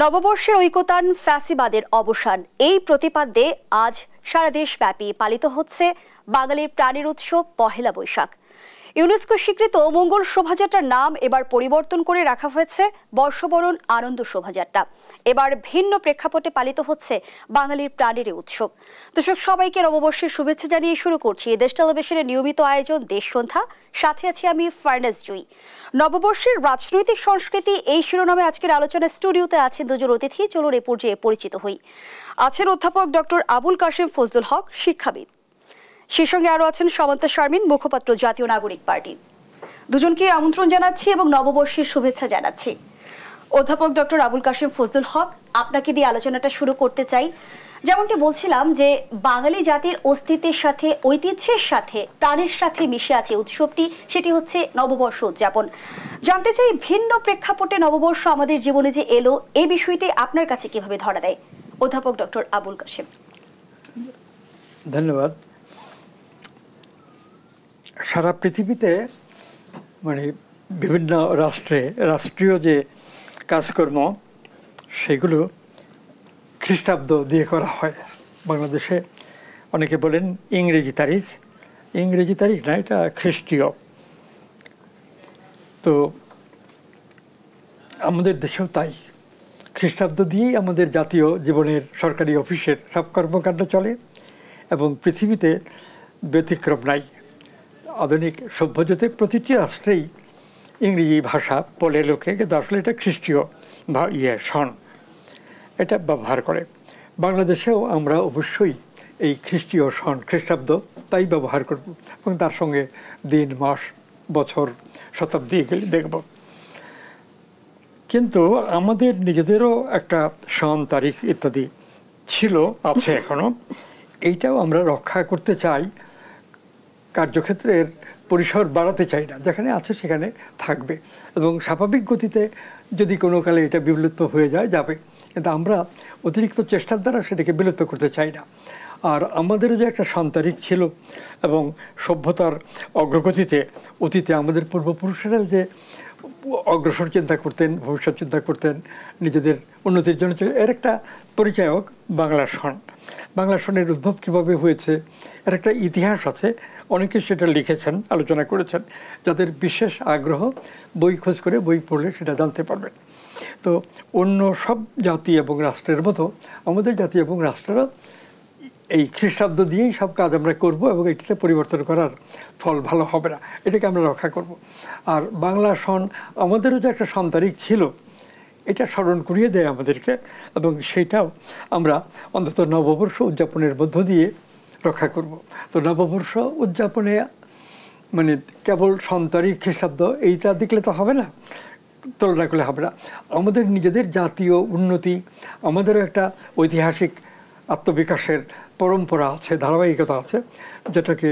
নববর্ষের ঐকতান ফ্যাসিবাদের অবসান এই প্রতিপাদ্যে আজ সারা দেশব্যাপী পালিত হচ্ছে বাঙালির প্রাণের উৎসব পহেলা বৈশাখ। ইউনেস্কো স্বীকৃত মঙ্গল শোভাযাত্রার নাম এবার পরিবর্তন করে রাখা হয়েছে বর্ষবরণ আনন্দ শোভাযাত্রা। এবার ভিন্ন প্রেক্ষাপটে পালিত হচ্ছে বাঙালির প্রাণের উৎসব। দর্শক, সবাইকে নববর্ষের শুভেচ্ছা জানিয়ে শুরু করছি দেশ টেলিভিশনের নিয়মিত আয়োজন দেশ সন্ধ্যা। সাথে আছি আমি ফারনাজ জুই। নববর্ষের রাজনৈতিক সংস্কৃতি এই শিরোনামে আজকের আলোচনায় স্টুডিওতে আছেন দুজন অতিথি। চলুন এ পর্যায়ে পরিচিত হই। আছেন অধ্যাপক ডক্টর আবুল কাশেম ফজলুল হক, শিক্ষাবিদ। সেই সঙ্গে আরও আছেন সামান্তা শারমিন, মুখপাত্র জাতীয় নাগরিক পার্টি। দুজনকে আমন্ত্রণ জানাচ্ছি এবং নববর্ষের শুভেচ্ছা জানাচ্ছি। অধ্যাপক ডক্টর আবুল কাশেম ফজলুল হক, আপনাকে দিয়ে আলোচনাটা শুরু করতে চাই। যেমনটি বলছিলাম যে বাঙালি জাতির অস্তিত্বের সাথে, ঐতিহ্যের সাথে, প্রাণের সাথে মিশে আছে উৎসবটি, সেটি হচ্ছে নববর্ষ উদযাপন। জানতে চাই, ভিন্ন প্রেক্ষাপটে নববর্ষ আমাদের জীবনে যে এলো, এই বিষয়টি আপনার কাছে কিভাবে ধরা দেয়? অধ্যাপক ডক্টর আবুল কাশেম। ধন্যবাদ। সারা পৃথিবীতে বিভিন্ন রাষ্ট্রীয় যে কাজকর্ম সেগুলো খ্রিস্টাব্দ দিয়ে করা হয়। বাংলাদেশে অনেকে বলেন ইংরেজি তারিখ না, এটা খ্রিস্টীয়। তো আমাদের দেশেও তাই, খ্রিস্টাব্দ দিয়েই আমাদের জাতীয় জীবনের সরকারি অফিসের সব কর্মকাণ্ড চলে এবং পৃথিবীতে ব্যতিক্রম নাই। আধুনিক সভ্যজগতে প্রতিটি রাষ্ট্রেই ইংরেজি ভাষা বলে লোকে, কিন্তু আসলে এটা খ্রিস্টীয় সন এটা ব্যবহার করে। বাংলাদেশেও আমরা অবশ্যই এই খ্রিস্টীয় সন, খ্রিস্টাব্দ তাই ব্যবহার করব এবং তার সঙ্গে দিন, মাস, বছর, শতাব্দী এগুলি দেখব। কিন্তু আমাদের নিজেদেরও একটা সন, তারিখ ইত্যাদি ছিল, আছে এখনও। এইটাও আমরা রক্ষা করতে চাই, কার্যক্ষেত্রের পরিসর বাড়াতে চাই না, যেখানে আছে সেখানে থাকবে এবং স্বাভাবিক গতিতে যদি কোনো কালে এটা বিলুপ্ত হয়ে যাবে, কিন্তু আমরা অতিরিক্ত চেষ্টার দ্বারা সেটাকে বিলুপ্ত করতে চাই না। আর আমাদেরও যে একটা সন্তারিখ ছিল এবং সভ্যতার অগ্রগতিতে অতীতে আমাদের পূর্বপুরুষেরাও যে অগ্রসর চিন্তা করতেন, ভবিষ্যৎ চিন্তা করতেন, নিজেদের উন্নতির জন্য, এর একটা পরিচায়ক বাংলা সন। বাংলা সনের উদ্ভব কীভাবে হয়েছে এর একটা ইতিহাস আছে, অনেকে সেটা লিখেছেন, আলোচনা করেছেন। যাদের বিশেষ আগ্রহ, বই খোঁজ করে বই পড়লে সেটা জানতে পারবেন। তো অন্য সব জাতি এবং রাষ্ট্রের মতো আমাদের জাতি এবং রাষ্ট্রেরও এই খ্রিস্টাব্দ দিয়েই সব কাজ আমরা করব এবং এটিতে পরিবর্তন করার ফল ভালো হবে না, এটাকে আমরা রক্ষা করব। আর বাংলা সন আমাদেরও যে একটা সন্তারিখ ছিল, এটা স্মরণ করিয়ে দেয় আমাদেরকে এবং সেইটাও আমরা অন্তত নববর্ষ উদযাপনের মধ্য দিয়ে রক্ষা করব। তো নববর্ষ উদযাপনে কেবল সন্তারিখ, খ্রিস্টাব্দ এইটা দেখলে তো হবে না, তুলনা করলে হবে না। আমাদের নিজেদের জাতীয় উন্নতি, আমাদেরও একটা ঐতিহাসিক আত্মবিকাশের পরম্পরা আছে, ধারাবাহিকতা আছে, যেটাকে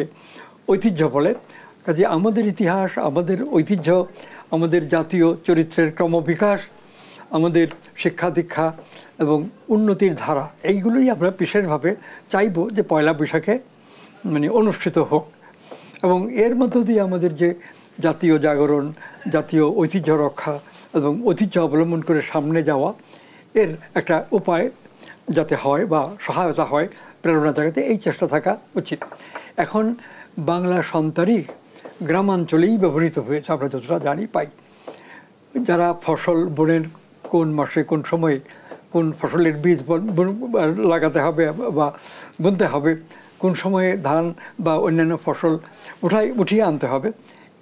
ঐতিহ্য বলে। কাজে আমাদের ইতিহাস, আমাদের ঐতিহ্য, আমাদের জাতীয় চরিত্রের ক্রমবিকাশ, আমাদের শিক্ষা দীক্ষা এবং উন্নতির ধারা, এইগুলোই আমরা বিশেষভাবে চাইব যে পয়লা বৈশাখে অনুষ্ঠিত হোক। এবং এর মধ্য দিয়ে আমাদের যে জাতীয় জাগরণ, জাতীয় ঐতিহ্য রক্ষা এবং ঐতিহ্য অবলম্বন করে সামনে যাওয়া, এর একটা উপায় যাতে হয় বা সহায়তা হয়, প্রেরণা জাগাতে এই চেষ্টা থাকা উচিত। এখন বাংলা সন্তারিখ গ্রামাঞ্চলেই ব্যবহৃত হয়েছে, আমরা যতটা জানি পাই। যারা ফসল বোনের কোন মাসে, কোন সময়ে, কোন ফসলের বীজ লাগাতে হবে বা বুনতে হবে, কোন সময়ে ধান বা অন্যান্য ফসল উঠিয়ে আনতে হবে,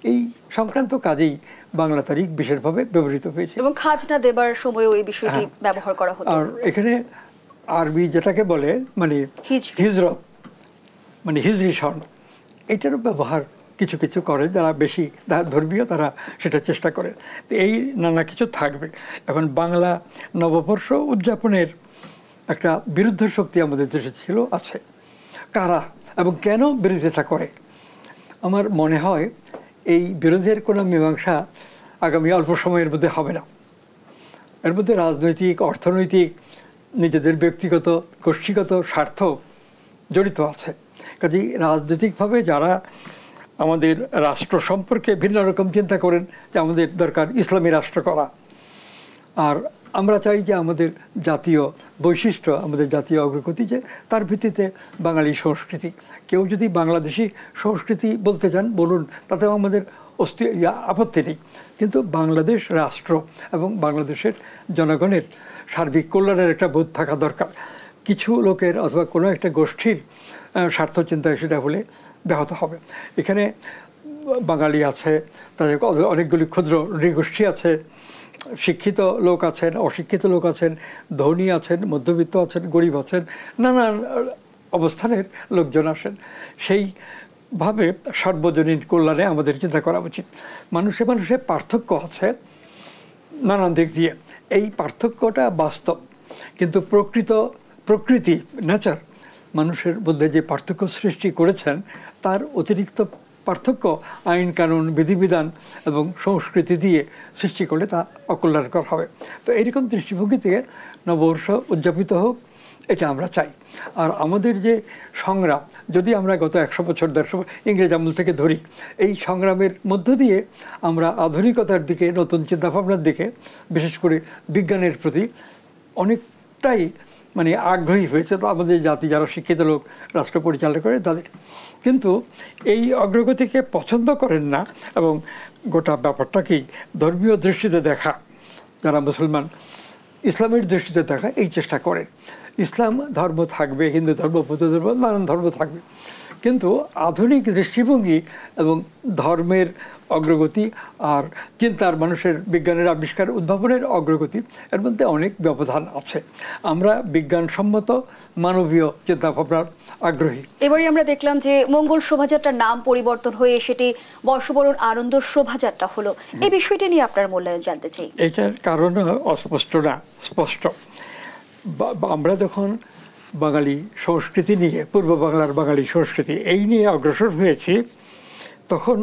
এই সংক্রান্ত কাজেই বাংলা তারিখ বিশেষভাবে ব্যবহৃত হয়েছে। এবং খাজনা দেবার সময়ও এই বিষয়টি ব্যবহার করা হতো। আর এখানে আরবি যেটাকে বলে হিজরত, হিজরি সন, এটারও ব্যবহার কিছু কিছু করে, যারা বেশি ধর্মীয় তারা সেটা চেষ্টা করে। তো এই নানা কিছু থাকবে। এখন বাংলা নববর্ষ উদযাপনের একটা বিরুদ্ধ শক্তি আমাদের দেশে ছিল, আছে। কারা এবং কেন বিরোধিতা করে? আমার মনে হয় এই বিরোধের কোনো মীমাংসা আগামী অল্প সময়ের মধ্যে হবে না। এর মধ্যে রাজনৈতিক, অর্থনৈতিক, নিজেদের ব্যক্তিগত, গোষ্ঠীগত স্বার্থ জড়িত আছে। কাজেই রাজনৈতিকভাবে যারা আমাদের রাষ্ট্র সম্পর্কে ভিন্ন রকম চিন্তা করেন, যে আমাদের দরকার ইসলামী রাষ্ট্র করা, আর আমরা চাই যে আমাদের জাতীয় বৈশিষ্ট্য, আমাদের জাতীয় অগ্রগতি, যে তার ভিত্তিতে বাঙালি সংস্কৃতি। কেউ যদি বাংলাদেশি সংস্কৃতি বলতে চান বলুন, তাতেও আমাদের আপত্তি নেই। কিন্তু বাংলাদেশ রাষ্ট্র এবং বাংলাদেশের জনগণের সার্বিক কল্যাণের একটা বোধ থাকা দরকার। কিছু লোকের অথবা কোনো একটা গোষ্ঠীর স্বার্থ চিন্তায় সেটা হলে ব্যাহত হবে। এখানে বাঙালি আছে, তাদের অনেকগুলি ক্ষুদ্র নৃগোষ্ঠী আছে, শিক্ষিত লোক আছেন, অশিক্ষিত লোক আছেন, ধনী আছেন, মধ্যবিত্ত আছেন, গরিব আছেন, নানান অবস্থানের লোকজন আসেন। সেইভাবে সর্বজনীন কল্যাণে আমাদের চিন্তা করা উচিত। মানুষে মানুষে পার্থক্য আছে নানান দিক দিয়ে, এই পার্থক্যটা বাস্তব। কিন্তু প্রকৃতি নেচার মানুষের মধ্যে যে পার্থক্য সৃষ্টি করেছেন, তার অতিরিক্ত পার্থক্য আইন কানুন বিধিবিধান এবং সংস্কৃতি দিয়ে সৃষ্টি করলে তা অকল্যাণকর হবে। তো এইরকম দৃষ্টিভঙ্গি থেকে নববর্ষ উদযাপিত হোক, এটা আমরা চাই। আর আমাদের যে সংগ্রাম, যদি আমরা গত 100 বছর 150 ইংরেজ আমল থেকে ধরি, এই সংগ্রামের মধ্য দিয়ে আমরা আধুনিকতার দিকে, নতুন চিন্তাভাবনার দিকে, বিশেষ করে বিজ্ঞানের প্রতি অনেকটাই আগ্রহী হয়েছে। তো আমাদের জাতি যারা শিক্ষিত লোক রাষ্ট্র পরিচালনা করে তাদের, কিন্তু এই অগ্রগতিকে পছন্দ করেন না এবং গোটা ব্যাপারটাকেই ধর্মীয় দৃষ্টিতে দেখা, যারা মুসলমান ইসলামের দৃষ্টিতে দেখা এই চেষ্টা করেন। ইসলাম ধর্ম থাকবে, হিন্দু ধর্ম, বৌদ্ধ ধর্ম, নানান ধর্ম থাকবে, কিন্তু আধুনিক দৃষ্টিভঙ্গি এবং ধর্মের অগ্রগতি আর চিন্তার, মানুষের বিজ্ঞানের আবিষ্কার, উদ্ভাবনের অগ্রগতি, এর মধ্যে অনেক ব্যবধান আছে। আমরা বিজ্ঞানসম্মত মানবীয় চিন্তাভাবনার আগ্রহী। এবারে আমরা দেখলাম যে মঙ্গল শোভাযাত্রার নাম পরিবর্তন হয়ে সেটি বর্ষবরণ আনন্দ শোভাযাত্রা হলো। এই বিষয়টি নিয়ে আপনার মূল্যায়ন জানতে চাই। এটার কারণ অস্পষ্ট না, স্পষ্ট। আমরা যখন বাঙালি সংস্কৃতি নিয়ে, পূর্ব বাংলার বাঙালি সংস্কৃতি এই নিয়ে অগ্রসর হয়েছি, তখন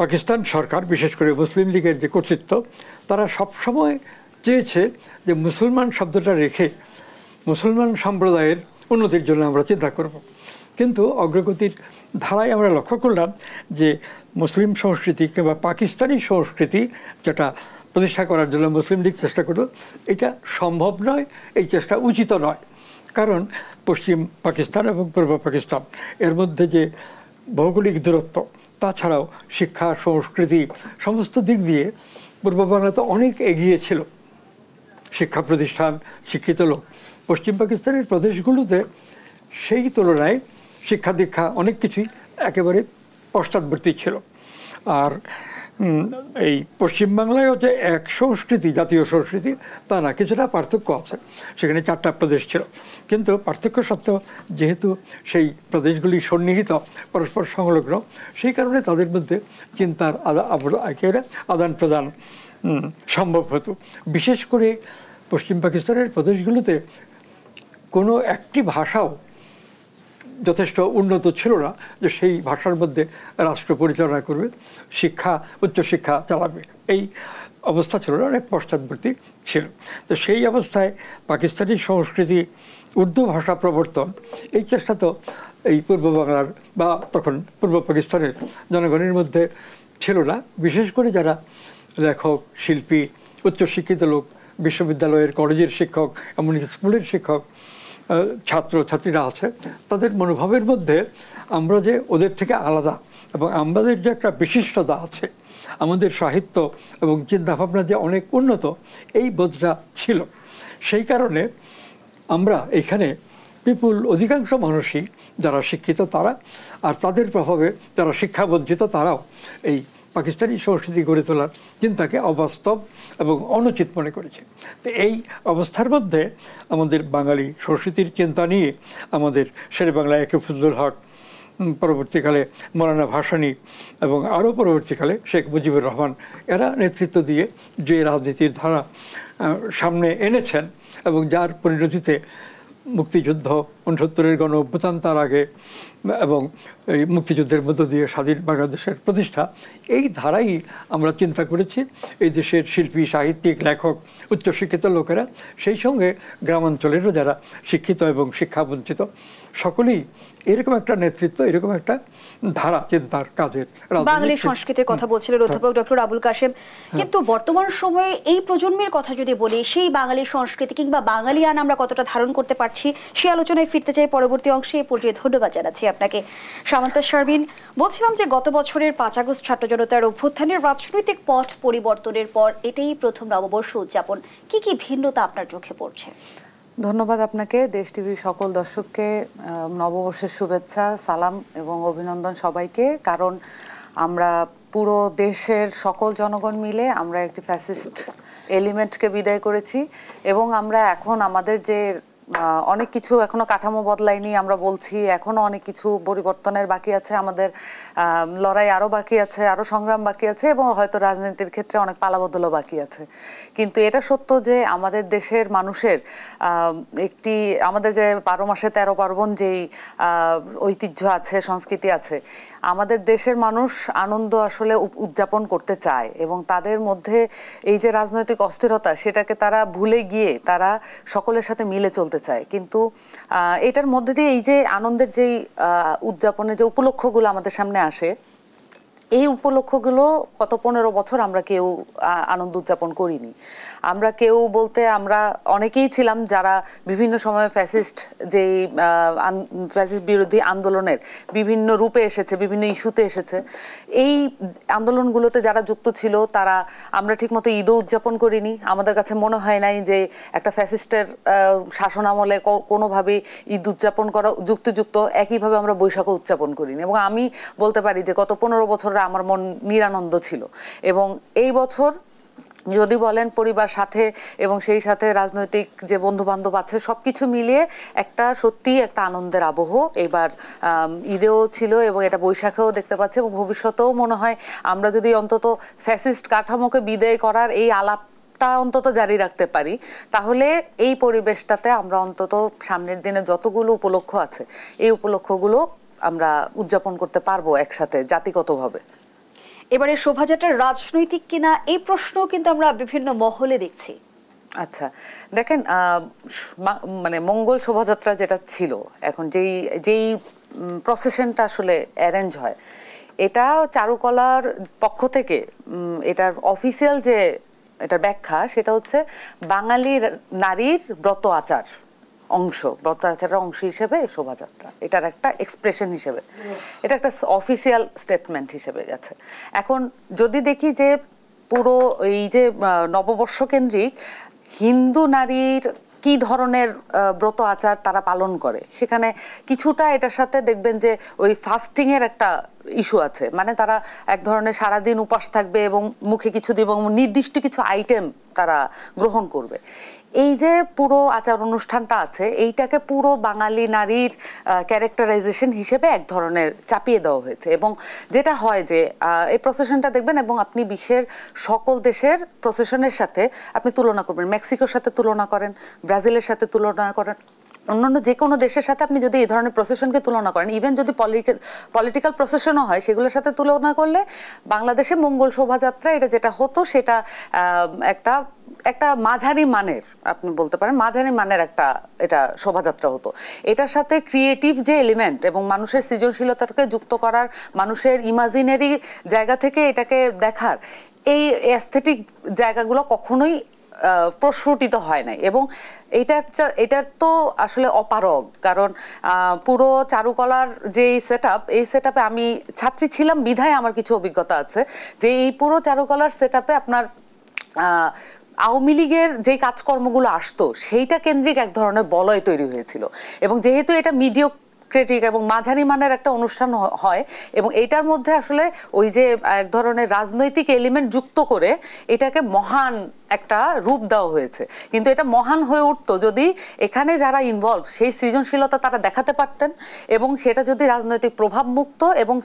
পাকিস্তান সরকার, বিশেষ করে মুসলিম লীগের যে কর্তৃত্ব, তারা সবসময় চেয়েছে যে মুসলমান শব্দটা রেখে মুসলমান সম্প্রদায়ের উন্নতির জন্য আমরা চিন্তা করব। কিন্তু অগ্রগতির ধারায় আমরা লক্ষ্য করলাম যে মুসলিম সংস্কৃতি কিংবা পাকিস্তানি সংস্কৃতি যেটা প্রতিষ্ঠা করার জন্য মুসলিম লীগ চেষ্টা করল, এটা সম্ভব নয়, এই চেষ্টা উচিত নয়। কারণ পশ্চিম পাকিস্তান এবং পূর্ব পাকিস্তান এর মধ্যে যে ভৌগোলিক দূরত্ব, তাছাড়াও শিক্ষা, সংস্কৃতি, সমস্ত দিক দিয়ে পূর্ব বাংলা তো অনেক এগিয়ে ছিল, শিক্ষা প্রতিষ্ঠান, শিক্ষিত লোক। পশ্চিম পাকিস্তানের প্রদেশগুলোতে সেই তুলনায় শিক্ষা দীক্ষা অনেক কিছুই একেবারে পশ্চাৎবর্তী ছিল। আর এই পশ্চিমবাংলায়ও যে এক সংস্কৃতি, জাতীয় সংস্কৃতি, তা না, কিছুটা পার্থক্য আছে। সেখানে 4টা প্রদেশ ছিল, কিন্তু পার্থক্য সত্ত্বেও যেহেতু সেই প্রদেশগুলি সন্নিহিত, পরস্পর সংলগ্ন, সেই কারণে তাদের মধ্যে চিন্তার আদান প্রদান সম্ভব হতো। বিশেষ করে পশ্চিম পাকিস্তানের প্রদেশগুলোতে কোনো একটি ভাষাও যথেষ্ট উন্নত ছিল না যে সেই ভাষার মধ্যে রাষ্ট্র পরিচালনা করবে, শিক্ষা, উচ্চশিক্ষা চালাবে, এই অবস্থা ছিল না, অনেক পশ্চাৎবর্তী ছিল। তো সেই অবস্থায় পাকিস্তানি সংস্কৃতি, উর্দু ভাষা প্রবর্তন, এই চেষ্টা তো এই পূর্ব বাংলার বা তখন পূর্ব পাকিস্তানের জনগণের মধ্যে ছিল না। বিশেষ করে যারা লেখক, শিল্পী, উচ্চশিক্ষিত লোক, বিশ্ববিদ্যালয়ের, কলেজের শিক্ষক, এমনকি স্কুলের শিক্ষক, ছাত্র ছাত্রীরা আছে, তাদের মনোভাবের মধ্যে আমরা যে ওদের থেকে আলাদা এবং আমাদের যে একটা বিশিষ্টতা আছে, আমাদের সাহিত্য এবং চিন্তাভাবনা যে অনেক উন্নত, এই বোধটা ছিল। সেই কারণে আমরা এখানে বিপুল অধিকাংশ মানুষই যারা শিক্ষিত তারা, আর তাদের প্রভাবে যারা শিক্ষাবঞ্চিত তারাও এই পাকিস্তানি সংস্কৃতি গড়ে তোলার চিন্তাকে অবাস্তব এবং অনুচিত মনে করেছে। তো এই অবস্থার মধ্যে আমাদের বাঙালি সংস্কৃতির চিন্তা নিয়ে আমাদের শেরে বাংলা একে ফজলুল হক, পরবর্তীকালে মৌলানা ভাসানী এবং আরও পরবর্তীকালে শেখ মুজিবুর রহমান, এরা নেতৃত্ব দিয়ে যে রাজনীতির ধারা সামনে এনেছেন এবং যার পরিণতিতে মুক্তিযুদ্ধ, 69-এর গণ অভ্যুত্থান, তার আগে এবং এই মুক্তিযুদ্ধের মধ্য দিয়ে স্বাধীন বাংলাদেশের প্রতিষ্ঠা, এই ধারাই আমরা চিন্তা করেছি। এই দেশের শিল্পী, সাহিত্যিক, লেখক, উচ্চশিক্ষিত লোকেরা, সেই সঙ্গে গ্রামাঞ্চলেরও যারা শিক্ষিত এবং শিক্ষাবঞ্চিত, সকলেই এরকম একটা নেতৃত্ব, এরকম একটা ধারা চিন্তার কাজের বাঙালি সংস্কৃতির কথা বলছিলেন অধ্যাপক ডক্টর আবুল কাশেম। কিন্তু বর্তমান সময়ে এই প্রজন্মের কথা যদি বলি, সেই বাঙালি সংস্কৃতি কিংবা বাঙালিয়ান আমরা কতটা ধারণ করতে পারছি, সেই আলোচনায় ফিরতে চাই পরবর্তী অংশে। এ পর্যায়ে ধন্যবাদ জানাচ্ছি আপনাকে। সামান্তা শারমিন, বলছিলাম যে গত বছরের 5 আগস্ট ছাত্র জনতার অভ্যুত্থানের রাজনৈতিক পথ পরিবর্তনের পর এটাই প্রথম নববর্ষ উদযাপন। কি কি ভিন্নতা আপনার চোখে পড়ছে? ধন্যবাদ আপনাকে, দেশ টিভির সকল দর্শককে নববর্ষের শুভেচ্ছা, সালাম এবং অভিনন্দন সবাইকে। কারণ আমরা পুরো দেশের সকল জনগণ মিলে আমরা একটি ফ্যাসিস্ট এলিমেন্টকে বিদায় করেছি এবং আমরা এখন আমাদের যে অনেক কিছু এখনো কাঠামো বদলায়নি আমরা বলছি, এখনো অনেক কিছু পরিবর্তনের বাকি আছে, আমাদের লড়াই আরো বাকি আছে, আরো সংগ্রাম বাকি আছে এবং হয়তো রাজনীতির ক্ষেত্রে অনেক পালাবদলও বাকি আছে। কিন্তু এটা সত্য যে আমাদের দেশের মানুষের একটি, আমাদের যে 12 মাসে 13 পার্বণ যেই ঐতিহ্য আছে, সংস্কৃতি আছে, আমাদের দেশের মানুষ আনন্দ আসলে উদযাপন করতে চায় এবং তাদের মধ্যে এই যে রাজনৈতিক অস্থিরতা সেটাকে তারা ভুলে গিয়ে তারা সকলের সাথে মিলে চলতে চায়। কিন্তু এটার মধ্যে দিয়ে এই যে আনন্দের যেই উদযাপনের যে উপলক্ষগুলো আমাদের সামনে আসে, এই উপলক্ষগুলো গত 15 বছর আমরা কেউ আনন্দ উদযাপন করিনি। আমরা কেউ বলতে আমরা অনেকেই ছিলাম যারা বিভিন্ন সময় ফ্যাসিস্ট বিরোধী আন্দোলনের বিভিন্ন রূপে এসেছে, বিভিন্ন ইস্যুতে এসেছে। এই আন্দোলনগুলোতে যারা যুক্ত ছিল তারা, আমরা ঠিকমতো ঈদও উদযাপন করিনি। আমাদের কাছে মনে হয় নাই যে একটা ফ্যাসিস্টের শাসনামলে কোনোভাবেই ঈদ উদযাপন করা যুক্তিযুক্ত। একইভাবে আমরা বৈশাখও উদযাপন করিনি এবং আমি বলতে পারি যে গত 15 বছর আমার মন নিরানন্দ ছিল। এবং এই বছর যদি বলেন পরিবার সাথে এবং সেই সাথে রাজনৈতিক যে বন্ধু বান্ধব আছে সবকিছু মিলিয়ে একটা সত্যি একটা আনন্দের আবহ এবার ঈদেও ছিল এবং এটা বৈশাখেও দেখতে পাচ্ছি এবং ভবিষ্যতেও মনে হয় আমরা যদি অন্তত ফ্যাসিস্ট কাঠামোকে বিদায় করার এই আলাপটা অন্তত জারি রাখতে পারি, তাহলে এই পরিবেশটাতে আমরা অন্তত সামনের দিনে যতগুলো উপলক্ষ আছে এই উপলক্ষগুলো আমরা উদযাপন করতে পারবো একসাথে জাতিগতভাবে। এবারে শোভাযাত্রা রাজনৈতিক কিনা এই প্রশ্ন কিন্তু আমরা বিভিন্ন মহলে দেখছি। আচ্ছা দেখেন, মানে মঙ্গল শোভাযাত্রা যেটা ছিল, এখন যেই প্রসেশনটা আসলে অ্যারেঞ্জ হয়, এটা চারুকলার পক্ষ থেকে এটার অফিসিয়াল যে এটার ব্যাখ্যা সেটা হচ্ছে বাঙালি নারীর ব্রত আচার অংশ, ব্রত আচারের অংশ হিসেবে শোভাযাত্রা, এটার একটা এক্সপ্রেশন হিসেবে, এটা একটা অফিসিয়াল স্টেটমেন্ট হিসেবে গেছে। এখন যদি দেখি যে পুরো এই যে নববর্ষ কেন্দ্রিক হিন্দু নারীর কি ধরনের ব্রত আচার তারা পালন করে, সেখানে কিছুটা এটার সাথে দেখবেন যে ওই ফাস্টিং এর একটা ইস্যু আছে। মানে তারা এক ধরনের সারাদিন উপাস থাকবে এবং মুখে কিছু দিবে এবং নির্দিষ্ট কিছু আইটেম তারা গ্রহণ করবে। এই যে পুরো আচার অনুষ্ঠানটা আছে, এইটাকে পুরো বাঙালি নারীর ক্যারেক্টারাইজেশন হিসেবে এক ধরনের চাপিয়ে দেওয়া হয়েছে। এবং যেটা হয় যে এই প্রসেশনটা দেখবেন এবং আপনি বিশ্বের সকল দেশের প্রসেশনের সাথে আপনি তুলনা করবেন, মেক্সিকোর সাথে তুলনা করেন, ব্রাজিলের সাথে তুলনা করেন, অন্যান্য যে কোনো দেশের সাথে আপনি যদি এই ধরনের প্রসেশনকে তুলনা করেন, ইভেন যদি পলিটিক্যাল প্রসেশনও হয় সেগুলোর সাথে তুলনা করলে বাংলাদেশে মঙ্গল শোভাযাত্রা এটা যেটা হতো সেটা একটা মাঝারি মানের, আপনি বলতে পারেন মাঝারি মানের একটা এটা শোভাযাত্রা হতো। এটার সাথে ক্রিয়েটিভ যে এলিমেন্ট এবং মানুষের সৃজনশীলতাকে যুক্ত করার, মানুষের ইমাজিনারি জায়গা থেকে এটাকে দেখার, এই অ্যাস্থেটিক জায়গাগুলো কখনোই প্রস্ফুটিত হয় নাই। এবং এটা তো আসলে অপারগ, কারণ পুরো চারুকলার যে সেট আপ, এই সেট আপে আমি ছাত্রী ছিলাম বিধায় আমার কিছু অভিজ্ঞতা আছে যে এই পুরো চারুকলার সেট আপে আপনার আওয়ামী লীগের যে কাজকর্মগুলো আসতো সেইটা কেন্দ্রিক এক ধরনের বলয় তৈরি হয়েছিল। এবং যেহেতু এটা মিডিওক্রেটিক এবং মাঝারি মানের একটা অনুষ্ঠান হয় এবং এটার মধ্যে আসলে ওই যে এক ধরনের রাজনৈতিক এলিমেন্ট যুক্ত করে এটাকে মহান একটা রূপ দেওয়া হয়েছে। কিন্তু এটা মহান হয়ে উঠতো যদি এখানে যারা ইনভলভ সেই সৃজনশীলতা তারা দেখাতে পারতেন এবং সেটা যদি রাজনৈতিক প্রভাব মুক্ত এবং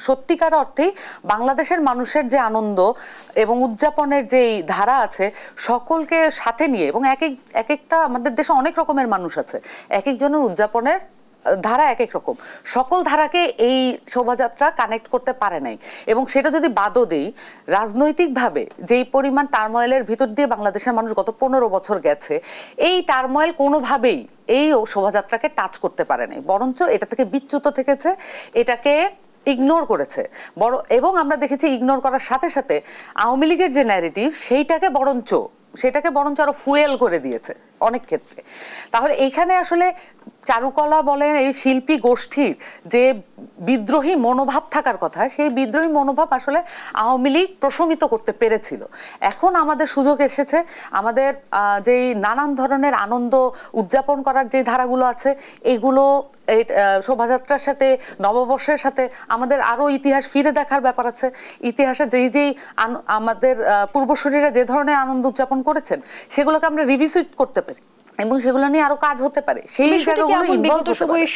সত্যিকার অর্থেই বাংলাদেশের মানুষের যে আনন্দ এবং উদযাপনের যেই ধারা আছে সকলকে সাথে নিয়ে, এবং এক একটা আমাদের দেশে অনেক রকমের মানুষ আছে, এক একজনের উদযাপনের ধারা এক এক রকম, সকল ধারাকে এই শোভাযাত্রা কানেক্ট করতে পারে নাই। এবং সেটা যদি বাদও দেই, রাজনৈতিকভাবে যেই পরিমাণ টার্ময়েলের ভিতর দিয়ে বাংলাদেশের মানুষ গত 15 বছর গেছে, এই টার্ময়েল কোনোভাবেই এই শোভাযাত্রাকে টাচ করতে পারে নাই, বরঞ্চ এটা থেকে বিচ্যুত থেকেছে, এটাকে ইগনোর করেছে এবং আমরা দেখেছি ইগনোর করার সাথে সাথে আওয়ামী লীগের যে ন্যারেটিভ সেটাকে বরঞ্চ আরো ফুয়েল করে দিয়েছে অনেক ক্ষেত্রে। তাহলে এইখানে আসলে চারুকলা বলেন, এই শিল্পী গোষ্ঠীর যে বিদ্রোহী মনোভাব থাকার কথা, সেই বিদ্রোহী মনোভাব আসলে আওয়ামী লীগ প্রশমিত করতে পেরেছিল। এখন আমাদের সুযোগ এসেছে, আমাদের যেই নানান ধরনের আনন্দ উদযাপন করার যে ধারাগুলো আছে, এগুলো এই শোভাযাত্রার সাথে, নববর্ষের সাথে আমাদের আরো ইতিহাস ফিরে দেখার ব্যাপার আছে। ইতিহাসে যেই আমাদের পূর্বসূরীরা যে ধরনের আনন্দ উদযাপন করেছেন, সেগুলোকে আমরা রিভিজিট করতে পারি এবং সেগুলো নিয়ে আরো কাজ হতে পারে। সেই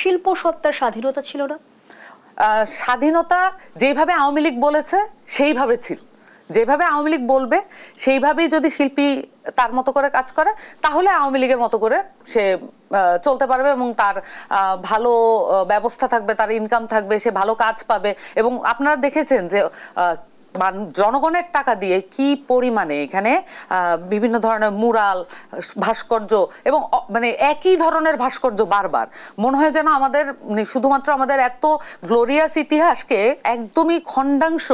শিল্প সত্তার স্বাধীনতা ছিল না, স্বাধীনতা যেভাবে আওয়ামী লীগ বলেছে সেইভাবে ছিল, যেভাবে আওয়ামী লীগ বলবে সেইভাবেই যদি শিল্পী তার মতো করে কাজ করে, তাহলে আওয়ামী লীগের মতো করে সে চলতে পারবে এবং তার ভালো ব্যবস্থা থাকবে, তার ইনকাম থাকবে, সে ভালো কাজ পাবে। এবং আপনারা দেখেছেন যে জনগণের টাকা দিয়ে কি পরিমাণে এখানে বিভিন্ন ধরনের মুরাল, ভাস্কর্য এবং মানে একই ধরনের ভাস্কর্য বারবার, মনে হয় যেন আমাদের শুধুমাত্র আমাদের এত গ্লোরিয়াস ইতিহাসকে একদমই খণ্ডাংশ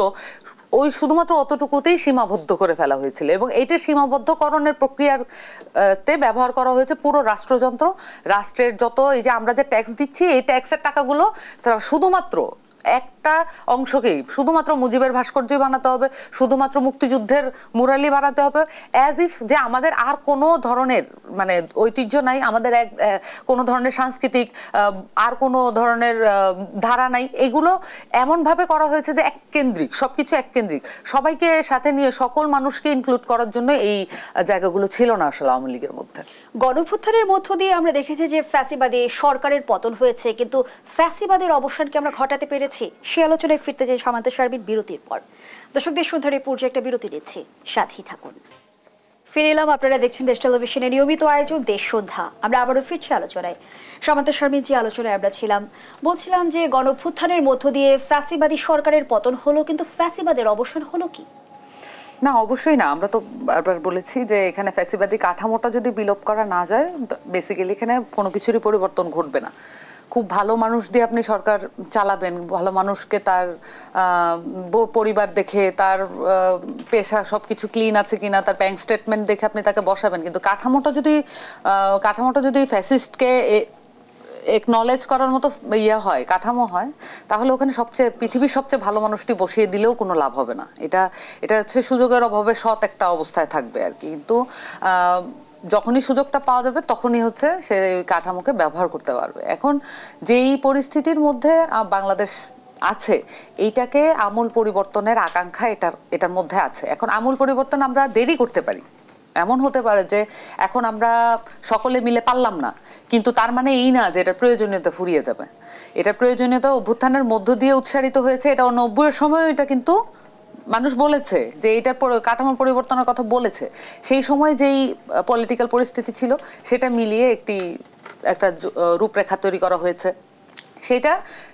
ওই শুধুমাত্র অতটুকুতেই সীমাবদ্ধ করে ফেলা হয়েছিল। এবং এইটা সীমাবদ্ধকরণের প্রক্রিয়াতে ব্যবহার করা হয়েছে পুরো রাষ্ট্রযন্ত্র, রাষ্ট্রের যত এই যে আমরা যে ট্যাক্স দিচ্ছি, এই ট্যাক্সের টাকাগুলো তারা শুধুমাত্র একটা অংশকেই, শুধুমাত্র মুজিবের ভাস্কর্যই বানাতে হবে, শুধুমাত্র মুক্তিযুদ্ধের মুরালি বানাতে হবে, অ্যাজ ইফ যে আমাদের আর কোনো ধরনের মানে ঐতিহ্য নাই, আমাদের কোনো ধরনের সাংস্কৃতিক আর কোনো ধরনের ধারা নাই। এগুলো এমনভাবে করা হয়েছে যে এককেন্দ্রিক, সবকিছু এককেন্দ্রিক, সবাইকে সাথে নিয়ে সকল মানুষকে ইনক্লুড করার জন্য এই জায়গাগুলো ছিল না আসলে আওয়ামী লীগের মধ্যে। গণঅভ্যুত্থানের মধ্য দিয়ে আমরা দেখেছি যে ফ্যাসিবাদী সরকারের পতন হয়েছে, কিন্তু ফ্যাসিবাদের অবসানকে আমরা ঘটাতে পেরেছি। সে আলোচনায় ফিরতে চাই সামন্ত সার্বিক বিরতির পর। দর্শক, দেশ সন্ধ্যার এই পর্যায়ে একটা বিরতি নিচ্ছি, সাথেই থাকুন। ফিরে এলাম, আপনারা দেখছেন দেশ টেলিভিশনের নিয়মিত আয়োজন দেশ সন্ধ্যা। আমরা আবারও ফিরছি আলোচনায়। সামন্ত সার্বিক যে আলোচনায় আমরা ছিলাম, বলছিলাম যে গণঅভ্যুত্থানের মধ্য দিয়ে ফ্যাসিবাদী সরকারের পতন হলো, কিন্তু ফ্যাসিবাদের অবসান হলো কি? না, অবশ্যই না। আমরা তো বারবার বলেছি যে এখানে ফ্যাসিবাদী কাঠামোটা যদি বিলোপ করা না যায়, বেসিক্যালি এখানে কোনো কিছুরই পরিবর্তন ঘটবে না। খুব ভালো মানুষ দিয়ে আপনি সরকার চালাবেন, ভালো মানুষকে তার পরিবার দেখে, তার পেশা সবকিছু ক্লিন আছে কিনা, তার ব্যাংক স্টেটমেন্ট দেখে আপনি তাকে বসাবেন, কিন্তু কাঠামোটা যদি ফ্যাসিস্টকে একনলেজ করার মতো হয়, কাঠামো হয়, তাহলে ওখানে পৃথিবীর সবচেয়ে ভালো মানুষটি বসিয়ে দিলেও কোনো লাভ হবে না। এটা হচ্ছে সুযোগের অভাবে সৎ একটা অবস্থায় থাকবে আর কি। কিন্তু যখনই সুযোগটা পাওয়া যাবে তখনই হচ্ছে সে কাঠামোকে ব্যবহার করতে পারবে। এখন যেই পরিস্থিতির মধ্যে বাংলাদেশ আছে, এইটাকে আমূল পরিবর্তনের আকাঙ্ক্ষা এটার মধ্যে আছে। এখন আমূল পরিবর্তন আমরা দেরি করতে পারি, এমন হতে পারে যে এখন আমরা সকলে মিলে পারলাম না, কিন্তু তার মানে এই না যে এটার প্রয়োজনীয়তা ফুরিয়ে যাবে। এটার প্রয়োজনীয়তা অভ্যুত্থানের মধ্য দিয়ে উৎসারিত হয়েছে। এটা 90-এর সময় এটা কিন্তু মানুষ বলেছে যে এইটার কাঠামো পরিবর্তনের কথা বলেছে। সেই সময় যেই পলিটিক্যাল পরিস্থিতি ছিল সেটা মিলিয়ে একটা রূপরেখা তৈরি করা হয়েছে।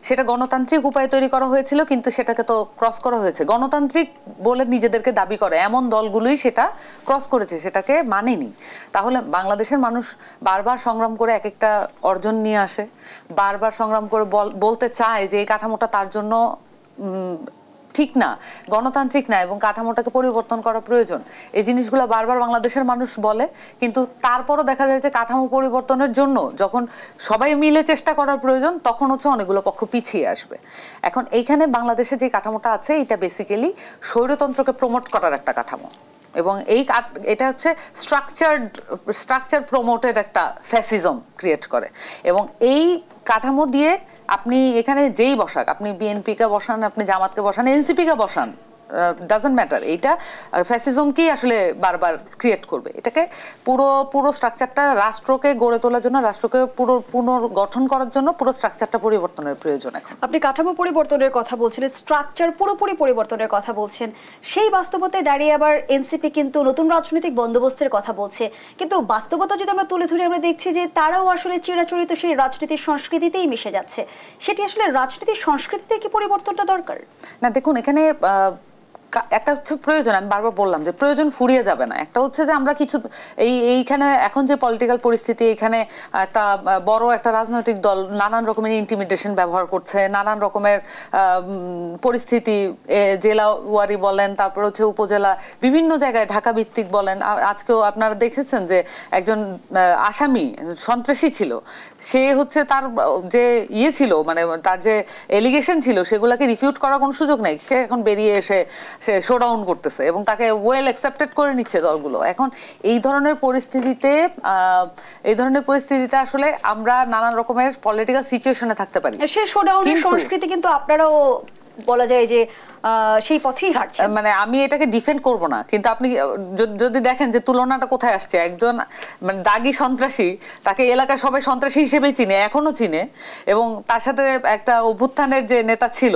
সেটা গণতান্ত্রিক উপায়ে তৈরি করা হয়েছিল, কিন্তু সেটাকে তো ক্রস করা হয়েছে। গণতান্ত্রিক বলে নিজেদেরকে দাবি করে এমন দলগুলোই সেটা ক্রস করেছে, সেটাকে মানেনি। তাহলে বাংলাদেশের মানুষ বারবার সংগ্রাম করে এক একটা অর্জন নিয়ে আসে, বারবার সংগ্রাম করে বলতে চায় যে এই কাঠামোটা তার জন্য ঠিক না, গণতান্ত্রিক না, এবং কাঠামোটাকে পরিবর্তন করা প্রয়োজন। এই জিনিসগুলো বারবার বাংলাদেশের মানুষ বলে, কিন্তু তারপরও দেখা যায় যে কাঠামো পরিবর্তনের জন্য যখন সবাই মিলে চেষ্টা করার প্রয়োজন, তখন হচ্ছে অনেকগুলো পক্ষ পিছিয়ে আসবে। এখন এইখানে বাংলাদেশে যে কাঠামোটা আছে, এটা স্বৈরতন্ত্রকে প্রমোট করার একটা কাঠামো, এবং এটা হচ্ছে স্ট্রাকচার প্রমোটেড একটা ফ্যাসিজম ক্রিয়েট করে। এবং এই কাঠামো দিয়ে আপনি এখানে যেই বসাক, আপনি বিএনপিকে বসান, আপনি জামাতকে বসান, এনসিপিকে বসান, ডাজন্ট ম্যাটার, এইটা ফ্যাসিজমকেই আসলে বারবার ক্রিয়েট করবে। এটাকে পুরো স্ট্রাকচারটা, রাষ্ট্রকে গড়ে তোলার জন্য, রাষ্ট্রকে পুনর্গঠন করার জন্য পুরো স্ট্রাকচারটা পরিবর্তনের প্রয়োজন। এখন আপনি কাঠামো পরিবর্তনের কথা বলছিলেন, স্ট্রাকচার পুরোপুরি পরিবর্তনের কথা বলছেন, সেই বাস্তবতায় দাঁড়িয়ে আবার এনসিপি কিন্তু নতুন রাজনৈতিক বন্দোবস্তের কথা বলছে, কিন্তু বাস্তবতা যদি আমরা তুলে ধরি আমরা দেখছি যে তারাও আসলে চিরাচরিত সেই রাজনীতির সংস্কৃতিতেই মিশে যাচ্ছে। সেটি আসলে রাজনীতির সংস্কৃতিতে কি পরিবর্তনটা দরকার? না, দেখুন এখানে একটা হচ্ছে প্রয়োজন, আমি বারবার বললাম যে প্রয়োজন ফুরিয়ে যাবে না। একটা হচ্ছে যে আমরা কিছু এইখানে এখন যে পলিটিক্যাল পরিস্থিতি, এখানে একটা বড় একটা রাজনৈতিক দল নানান রকমের ইন্টিমিডেশন ব্যবহার করছে, নানান রকমের পরিস্থিতি, জেলা ওয়ারি বলেন, তারপর হচ্ছে উপজেলা, বিভিন্ন জায়গায় ঢাকা ভিত্তিক বলেন। আজকেও আপনারা দেখেছেন যে একজন আসামি সন্ত্রাসী ছিল, সে হচ্ছে তার যে ছিল, মানে তার যে এলিগেশন ছিল সেগুলোকে রিফিউট করার কোনো সুযোগ নেই। সে এখন বেরিয়ে এসে সে শোডাউন করতেছে এবং তাকে ওয়েল অ্যাকসেপ্টেড করে নিচ্ছে দলগুলো। এখন এই ধরনের পরিস্থিতিতে আসলে আমরা নানান রকমের পলিটিক্যাল সিচুয়েশনে থাকতে পারি। সে শোডাউনের সংস্কৃতি কিন্তু আপনারাও বলা যায় যে সেই পথেই হাঁটছে। মানে আমি এটাকে ডিফেন্ড করব না, কিন্তু আপনি যদি দেখেন যে তুলনাটা কোথায় আসছে, একজন মানে দাগী সন্ত্রাসী, তাকে এলাকায় সবাই সন্ত্রাসী হিসেবেই চিনে, এখনো চিনে, এবং তার সাথে একটা অভ্যুত্থানের যে নেতা ছিল।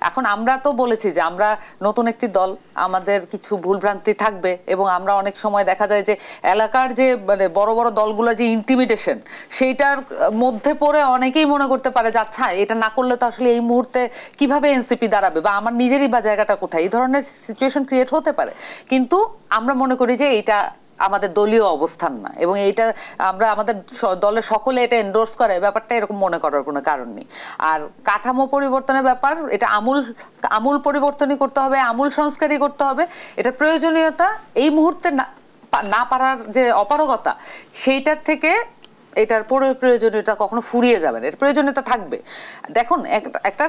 এখন আমরা তো বলেছি যে আমরা নতুন একটি দল, আমাদের কিছু ভুলভ্রান্তি থাকবে, এবং আমরা অনেক সময় দেখা যায় যে এলাকার যে মানে বড় বড় দলগুলো যে ইন্টিমিডেশন, সেইটার মধ্যে পড়ে অনেকেই মনে করতে পারে যে আচ্ছা এটা না করলে তো আসলে এই মুহূর্তে কিভাবে এনসিপি দাঁড়াবে, বা আমার নিজেরই বা জায়গাটা কোথায়, এই ধরনের সিচুয়েশন ক্রিয়েট হতে পারে। কিন্তু আমরা মনে করি যে এটা আমাদের দলীয় অবস্থান না, এবং এইটা আমরা আমাদের দলের সকলে এটা এন্ডোর্স করে, ব্যাপারটা এরকম মনে করার কোনো কারণ নেই। আর কাঠামো পরিবর্তনের ব্যাপার, এটা আমূল পরিবর্তনই করতে হবে, আমূল সংস্কারই করতে হবে। এটার প্রয়োজনীয়তা এই মুহূর্তে না পারার যে অপারগতা, সেইটার থেকে এটার প্রয়োজনীয়তা কখনো ফুরিয়ে যাবে না, এর প্রয়োজনীয়তা থাকবে। দেখুন একটা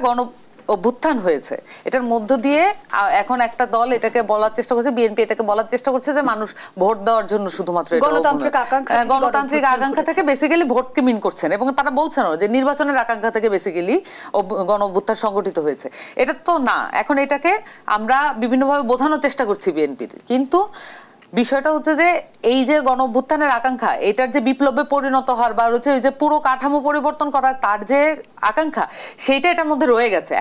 অভ্যুত্থান হয়েছে, এটার মধ্য দিয়ে এখন একটা দল এটাকে বলার চেষ্টা করছে, বিএনপি এটাকে বলার চেষ্টা করছে যে মানুষ ভোট দেওয়ার জন্য শুধুমাত্র গণতান্ত্রিক আকাঙ্ক্ষা থেকে বেসিক্যালি ভোটকে মিন করছেন, এবং তারা বলছেন যে নির্বাচনের আকাঙ্ক্ষা থেকে বেসিক্যালি গণ অভ্যুত্থান সংগঠিত হয়েছে। এটা তো না, এখন এটাকে আমরা বিভিন্নভাবে বোঝানোর চেষ্টা করছি বিএনপির, কিন্তু বিষয়টা হচ্ছে যে এই যে গণ অভ্যুত্থানের আকাঙ্ক্ষা, এটার যে বিপ্লবে পরিণত হওয়ার বা হচ্ছে ওই যে পুরো কাঠামো পরিবর্তন করার তার যে আকাঙ্ক্ষা, সেইটা এটার মধ্যে রয়ে গেছে।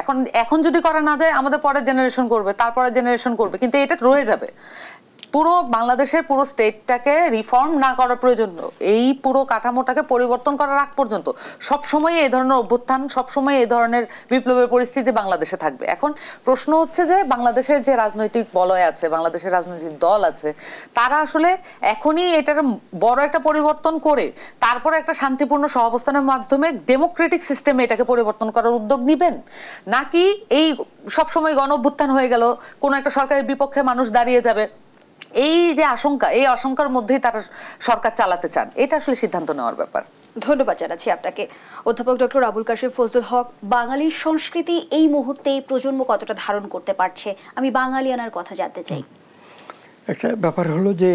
এখন যদি করা না যায়, আমাদের পরের জেনারেশন করবে, তারপরের জেনারেশন করবে, কিন্তু এটা রয়ে যাবে। পুরো বাংলাদেশের পুরো স্টেটটাকে রিফর্ম না করার প্রয়োজন, এই পুরো কাঠামোটাকে পরিবর্তন করার আগ পর্যন্ত সবসময় এই ধরনের অভ্যুত্থান, সবসময় এই ধরনের বিপ্লবের পরিস্থিতি বাংলাদেশে থাকবে। এখন প্রশ্ন হচ্ছে যে বাংলাদেশের যে রাজনৈতিক বলয় আছে, বাংলাদেশের রাজনৈতিক দল আছে, তারা আসলে এখনই এটার বড় একটা পরিবর্তন করে তারপরে একটা শান্তিপূর্ণ সহাবস্থানের মাধ্যমে ডেমোক্রেটিক সিস্টেমে এটাকে পরিবর্তন করার উদ্যোগ নিবেন, নাকি এই সবসময় গণ অভ্যুত্থান হয়ে গেল, কোনো একটা সরকারের বিপক্ষে মানুষ দাঁড়িয়ে যাবে, এই যে আশঙ্কা, এই আশঙ্কার মধ্যেই তারা সরকার চালাতে চান, এটা আসলে সিদ্ধান্ত নেওয়ার ব্যাপার। ধন্যবাদ জানাচ্ছি আপনাকে অধ্যাপক ডক্টর আবুল কাশেম ফজলুল হক। বাঙালির সংস্কৃতি এই মুহূর্তে প্রজন্ম কতটা ধারণ করতে পারছে, আমি বাঙালিয়ানার কথা জানতে চাই। একটা ব্যাপার হলো যে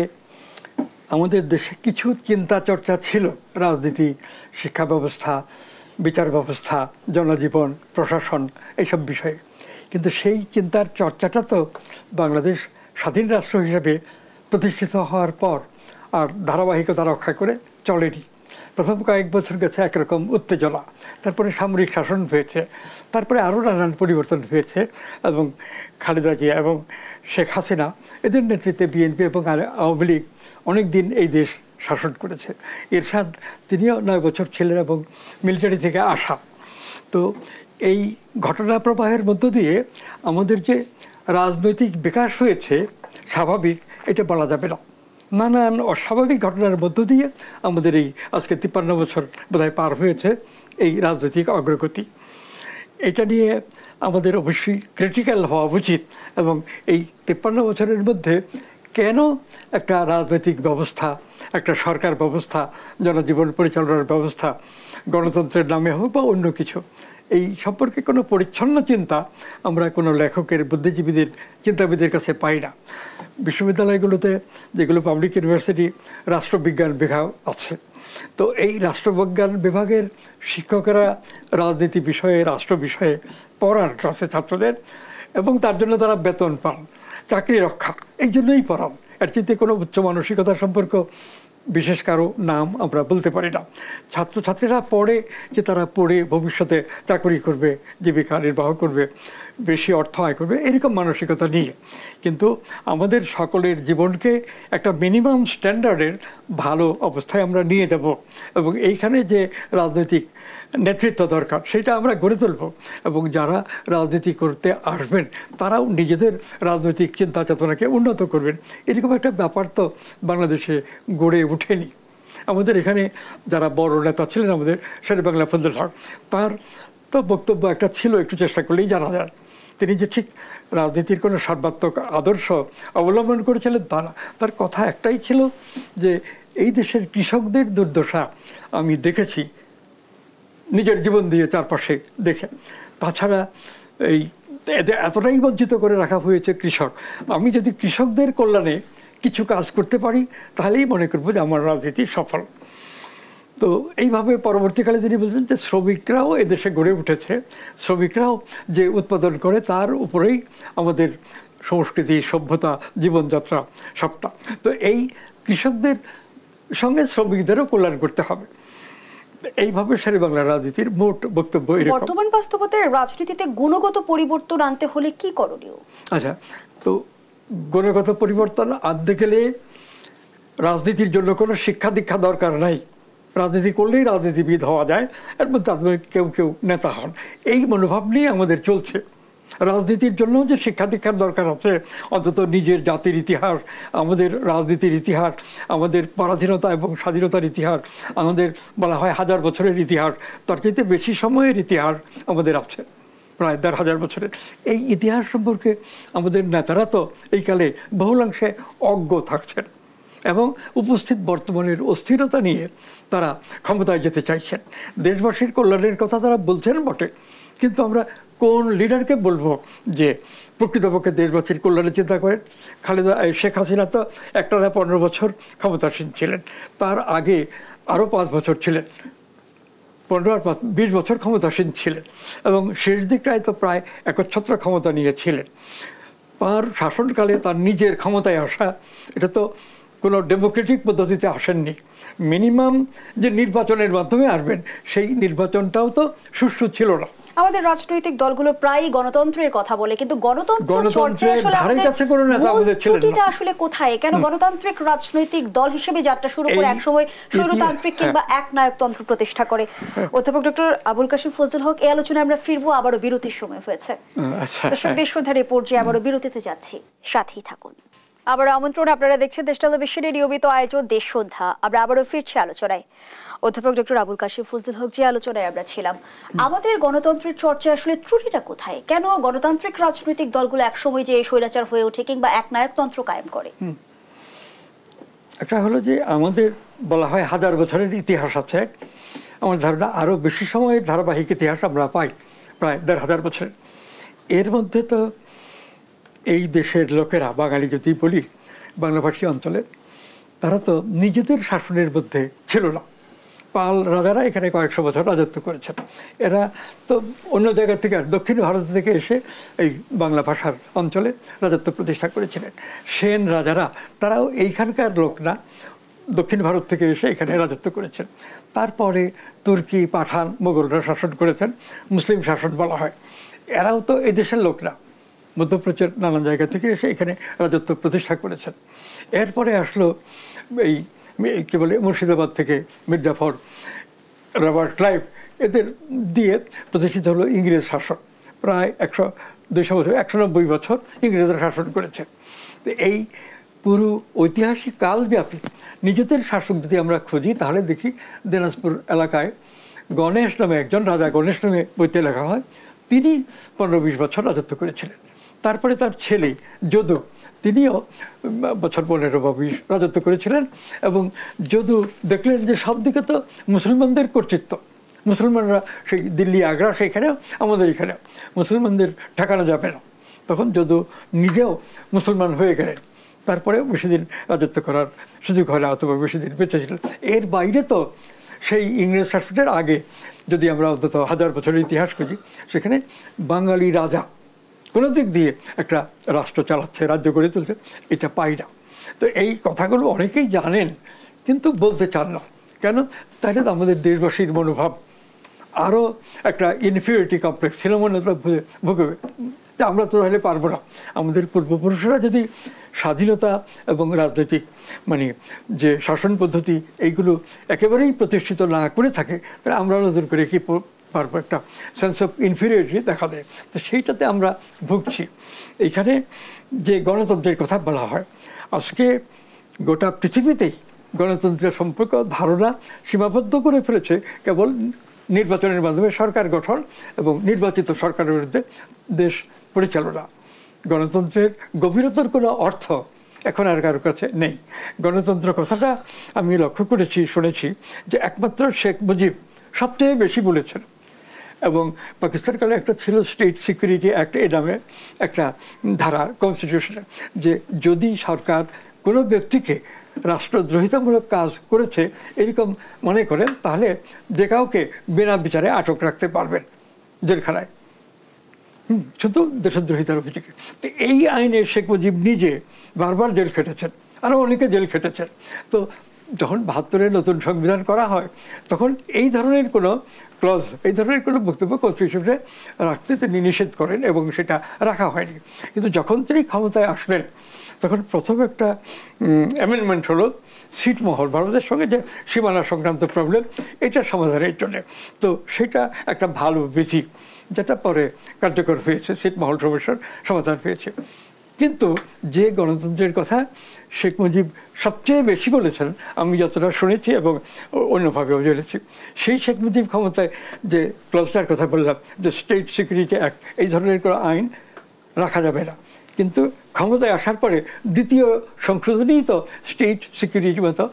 আমাদের দেশে কিছু চিন্তা চর্চা ছিল, রাজনীতি, শিক্ষা ব্যবস্থা, বিচার ব্যবস্থা, জনজীবন, প্রশাসন, এইসব বিষয়ে, কিন্তু সেই চিন্তার চর্চাটা তো বাংলাদেশ স্বাধীন রাষ্ট্র হিসেবে প্রতিষ্ঠিত হওয়ার পর আর ধারাবাহিকতা রক্ষা করে চলেনি। প্রথম কয়েক বছর গেছে একরকম উত্তেজনা, তারপরে সামরিক শাসন হয়েছে, তারপরে আরও নানান পরিবর্তন হয়েছে, এবং খালেদা জিয়া এবং শেখ হাসিনা এদের নেতৃত্বে বিএনপি এবং আওয়ামী লীগ অনেক দিন এই দেশ শাসন করেছে। এরশাদ তিনিও 9 বছর ছিলেন এবং মিলিটারি থেকে আসা। তো এই ঘটনা প্রবাহের মধ্য দিয়ে আমাদের যে রাজনৈতিক বিকাশ হয়েছে স্বাভাবিক, এটা বলা যাবে না। নানান অস্বাভাবিক ঘটনার মধ্য দিয়ে আমাদের এই আজকে 53 বছর বোধহয় পার হয়েছে এই রাজনৈতিক অগ্রগতি। এটা নিয়ে আমাদের অবশ্যই ক্রিটিক্যাল হওয়া উচিত, এবং এই 53 বছরের মধ্যে কেন একটা রাজনৈতিক ব্যবস্থা, একটা সরকার ব্যবস্থা, জনজীবন পরিচালনার ব্যবস্থা গণতন্ত্রের নামে হোক বা অন্য কিছু, এই সম্পর্কে কোনো পরিচ্ছন্ন চিন্তা আমরা কোনো লেখকের, বুদ্ধিজীবীদের, চিন্তাবিদের কাছে পাই না। বিশ্ববিদ্যালয়গুলোতে যেগুলো পাবলিক ইউনিভার্সিটি, রাষ্ট্রবিজ্ঞান বিভাগ আছে, তো এই রাষ্ট্রবিজ্ঞান বিভাগের শিক্ষকেরা রাজনীতি বিষয়ে, রাষ্ট্র বিষয়ে পড়ার ক্লাসে ছাত্রদের এবং তার জন্য তারা বেতন পান, চাকরি রক্ষা, এই জন্যই পড়ান। এর চিন্তে কোনো উচ্চ মানসিকতা সম্পর্ক বিশেষ কারো নাম আমরা বলতে পারি না। ছাত্রছাত্রীরা পড়ে যে তারা পড়ে ভবিষ্যতে চাকরি করবে, জীবিকা নির্বাহ করবে, বেশি অর্থ আয় করবে, এরকম মানসিকতা নিয়ে। কিন্তু আমাদের সকলের জীবনকে একটা মিনিমাম স্ট্যান্ডার্ডের ভালো অবস্থায় আমরা নিয়ে যাব এবং এইখানে যে রাজনৈতিক নেতৃত্ব দরকার সেটা আমরা গড়ে তুলব এবং যারা রাজনীতি করতে আসবেন তারাও নিজেদের রাজনৈতিক চিন্তা চেতনাকে উন্নত করবেন। এরকম একটা ব্যাপার তো বাংলাদেশে গড়ে ওঠেনি। আমাদের এখানে যারা বড় নেতা ছিলেন, আমাদের শেরেবাংলা ফজলুল হক, তার তো বক্তব্য একটা ছিল, একটু চেষ্টা করলেই জানা যায়। তিনি যে ঠিক রাজনীতির কোনো সর্বাত্মক আদর্শ অবলম্বন করেছিলেন তা না। তার কথা একটাই ছিল যে এই দেশের কৃষকদের দুর্দশা আমি দেখেছি নিজের জীবন দিয়ে, চারপাশে দেখে। তাছাড়া এই এতটাই বঞ্চিত করে রাখা হয়েছে কৃষক, আমি যদি কৃষকদের কল্যাণে কিছু কাজ করতে পারি তাহলেই মনে করবো যে আমার রাজনীতি সফল। তো এইভাবে পরবর্তীকালে তিনি বলছেন যে শ্রমিকরাও এদেশে গড়ে উঠেছে, শ্রমিকরাও যে উৎপাদন করে তার উপরেই আমাদের সংস্কৃতি, সভ্যতা, জীবনযাত্রা সবটা। তো এই কৃষকদের সঙ্গে শ্রমিকদেরও কল্যাণ করতে হবে। এইভাবে শেরেবাংলা রাজনীতির মোট বক্তব্য এরকম। বর্তমান বাস্তবতায় রাজনীতিতে গুণগত পরিবর্তন আনতে হলে কি করণীয়? আচ্ছা, তো গুণগত পরিবর্তন আনতে গেলে রাজনীতির জন্য কোনো শিক্ষা দীক্ষা দরকার নাই। রাজনীতি করলেই রাজনীতিবিদ হওয়া যায়, এর মধ্যে তাদের কেউ কেউ নেতা হন, এই মনোভাব নিয়ে আমাদের চলছে। রাজনীতির জন্য যে শিক্ষা দীক্ষার দরকার আছে, অন্তত নিজের জাতির ইতিহাস, আমাদের রাজনীতির ইতিহাস, আমাদের পরাধীনতা এবং স্বাধীনতার ইতিহাস, আমাদের বলা হয় 1000 বছরের ইতিহাস, তার চাইতে বেশি সময়ের ইতিহাস আমাদের আছে, প্রায় 1500 বছরের। এই ইতিহাস সম্পর্কে আমাদের নেতারা তো এই কালে বহুলাংশে অজ্ঞ থাকছেন এবং উপস্থিত বর্তমানের অস্থিরতা নিয়ে তারা ক্ষমতায় যেতে চাইছেন। দেশবাসীর কল্যাণের কথা তারা বলছেন বটে, কিন্তু আমরা কোন লিডারকে বলবো যে প্রকৃতপক্ষে দেশবাসীর কল্যাণের চিন্তা করেন? শেখ হাসিনা তো একটানা 15 বছর ক্ষমতাসীন ছিলেন, তার আগে আরও 5 বছর ছিলেন, 15 আর 5 20 বছর ক্ষমতাসীন ছিলেন এবং শেষ দিকটায় তো প্রায় একচ্ছত্র ক্ষমতা নিয়েছিলেন। তার শাসনকালে তার নিজের ক্ষমতায় আসা, এটা তো কোনো ডেমোক্রেটিক পদ্ধতিতে আসেননি। মিনিমাম যে নির্বাচনের মাধ্যমে আসবেন সেই নির্বাচনটাও তো সুষ্ঠু ছিল না। আমাদের রাজনৈতিক দলগুলো প্রায়ই গণতন্ত্রের কথা বলে, কিন্তু গণতন্ত্রের ধারে কাছে কোনো নেতা আমাদের ছিলেন না। আসলে কোথায়? কেন গণতান্ত্রিক রাজনৈতিক দল হিসেবে যাত্রা শুরু করে একসময় স্বৈরতান্ত্রিক কিংবা একনায়কতন্ত্র প্রতিষ্ঠা করে? অধ্যাপক ডক্টর আবুল কাশেম ফজলুল হক, এই আলোচনায় আমরা ফিরবো, আবারও বিরতির সময় হয়েছে। দর্শক, দেশসন্ধ্যার এই পর্যায়ে আবারও বিরতিতে যাচ্ছি, সাথেই থাকুন। আবার আমন্ত্রণ, আপনারা দেখছেন দেশ টেলিভিশনের নিয়মিত আয়োজন দেশ সন্ধ্যা। আমরা আবারও ফিরছি আলোচনায়। অধ্যাপক ডক্টর আবুল কাশেম ফজলুল হক, যে আলোচনায় আমরা ছিলাম, আমাদের গণতন্ত্রের চর্চায় আসলে ত্রুটিটা কোথায়? কেন গণতান্ত্রিক রাজনৈতিক দলগুলো একসময় যে স্বৈরাচার হয়ে ওঠে কিংবা একনায়কতন্ত্র কায়েম করে? একটা হলো যে আমাদের বলা হয় 1000 বছরের ইতিহাস আছে, আমার ধারণা আরও বেশি সময়ের ধারাবাহিক ইতিহাস আমরা পাই, প্রায় 1500 বছরের। এর মধ্যে তো এই দেশের লোকেরা, বাঙালি যদি বলি, বাংলাভাষী অঞ্চলে, তারা তো নিজেদের শাসনের মধ্যে ছিল না। পাল রাজারা এখানে কয়েকশো বছর রাজত্ব করেছেন। এরা তো অন্য জায়গা থেকে, দক্ষিণ ভারত থেকে এসে এই বাংলা ভাষার অঞ্চলে রাজত্ব প্রতিষ্ঠা করেছিলেন। সেন রাজারা, তারাও এইখানকার লোক না, দক্ষিণ ভারত থেকে এসে এখানে রাজত্ব করেছেন। তারপরে তুর্কি, পাঠান, মোগলরা শাসন করেছেন, মুসলিম শাসন বলা হয়। এরাও তো এই দেশের লোক না, মধ্যপ্রাচ্যের নানান জায়গা থেকে এসে এখানে রাজত্ব প্রতিষ্ঠা করেছেন। এরপরে আসলো এই কী বলে, মুর্শিদাবাদ থেকে মির্জাফর, রবার্ট ক্লাইভ, এদের দিয়ে প্রতিষ্ঠিত হলো ইংরেজ শাসন। প্রায় 100-200 বছর, 190 বছর ইংরেজরা শাসন করেছে। তো এই পুরো ঐতিহাসিক কালব্যাপী নিজেদের শাসক যদি আমরা খুঁজি, তাহলে দেখি দিনাজপুর এলাকায় গণেশ নামে একজন রাজা, গণেশ নামে বইতে লেখা হয়, তিনি 15-20 বছর রাজত্ব করেছিলেন। তারপরে তার ছেলে যদু, তিনিও বছর 15 বা 20 রাজত্ব করেছিলেন এবং যদু দেখলেন যে সব দিকে তো মুসলমানদের কর্তৃত্ব, মুসলমানরা সেই দিল্লি, আগ্রা, সেইখানেও আমাদের এখানেও মুসলমানদের ঠেকানো যাবে না। তখন যদু নিজেও মুসলমান হয়ে গেলেন। তারপরে বেশি দিন রাজত্ব করার সুযোগ হয় না, অথবা বেশি দিন বেঁচে ছিলেন। এর বাইরে তো সেই ইংরেজ শাসনের আগে যদি আমরা অন্তত 1000 বছরের ইতিহাস খুঁজি, সেখানে বাঙালি রাজা কোনো দিক দিয়ে একটা রাষ্ট্র চালাচ্ছে, রাজ্য গড়ে তুলছে, এটা পাই না। তো এই কথাগুলো অনেকেই জানেন কিন্তু বলতে চান না। কেন? তাহলে তো আমাদের দেশবাসীর মনোভাব আরও একটা ইনফিরিয়রিটি কমপ্লেক্স ছিল মনে ভুগবে যে আমরা তো তাহলে পারবো না। আমাদের পূর্বপুরুষরা যদি স্বাধীনতা এবং রাজনৈতিক মানে যে শাসন পদ্ধতি এইগুলো একেবারেই প্রতিষ্ঠিত না করে থাকে, তাহলে আমরা নতুন করে কি পারবো? একটা সেন্স অফ ইনফিরিয়রিটি দেখা দেয়। তো সেইটাতে আমরা ভুগছি। এইখানে যে গণতন্ত্রের কথা বলা হয়, আজকে গোটা পৃথিবীতেই গণতন্ত্রের সম্পর্ক ধারণা সীমাবদ্ধ করে ফেলেছে কেবল নির্বাচনের মাধ্যমে সরকার গঠন এবং নির্বাচিত সরকারের বিরুদ্ধে দেশ পরিচালনা। গণতন্ত্রের গভীরতার কোনো অর্থ এখন আর কারোর কাছে নেই। গণতন্ত্র কথাটা আমি লক্ষ্য করেছি, শুনেছি যে একমাত্র শেখ মুজিব সবচেয়ে বেশি বলেছেন। এবং পাকিস্তানকালে একটা ছিল স্টেট সিকিউরিটি অ্যাক্ট, এ নামে একটা ধারা কনস্টিটিউশনে, যে যদি সরকার কোনো ব্যক্তিকে রাষ্ট্রদ্রোহিতামূলক কাজ করেছে এরকম মনে করেন, তাহলে যে কাউকে বিনা বিচারে আটক রাখতে পারবেন জেলখানায়, শুধু দেশদ্রোহিতার অভিযোগে। তো এই আইনে শেখ মুজিব নিজে বারবার জেল খেটেছেন, আরও অনেকে জেল খেটেছেন। তো যখন ৭২-এর নতুন সংবিধান করা হয়, তখন এই ধরনের কোনো ক্লজ, এই ধরনের কোনো বক্তব্য কনস্টিটিউশনে রাখতে তিনি নিষেধ করেন এবং সেটা রাখা হয়নি। কিন্তু যখন তিনি ক্ষমতায় আসলেন, তখন প্রথম একটা অ্যামেন্ডমেন্ট হলো ছিটমহল, ভারতের সঙ্গে যে সীমানা সংক্রান্ত প্রবলেম, এটা সমাধানের জন্য। তো সেটা একটা ভালো বিধি, যেটা পরে কার্যকর হয়েছে, ছিটমহল সমস্যার সমাধান হয়েছে। কিন্তু যে গণতন্ত্রের কথা শেখ মুজিব সবচেয়ে বেশি বলেছেন, আমি যতটা শুনেছি এবং অন্যভাবেও জেনেছি, সেই শেখ মুজিব ক্ষমতায় যে ক্লজটার কথা বললাম, যে স্টেট সিকিউরিটি অ্যাক্ট, এই ধরনের কোনো আইন রাখা যাবে না। কিন্তু ক্ষমতায় আসার পরে দ্বিতীয় সংশোধনীই তো স্টেট সিকিউরিটির মতো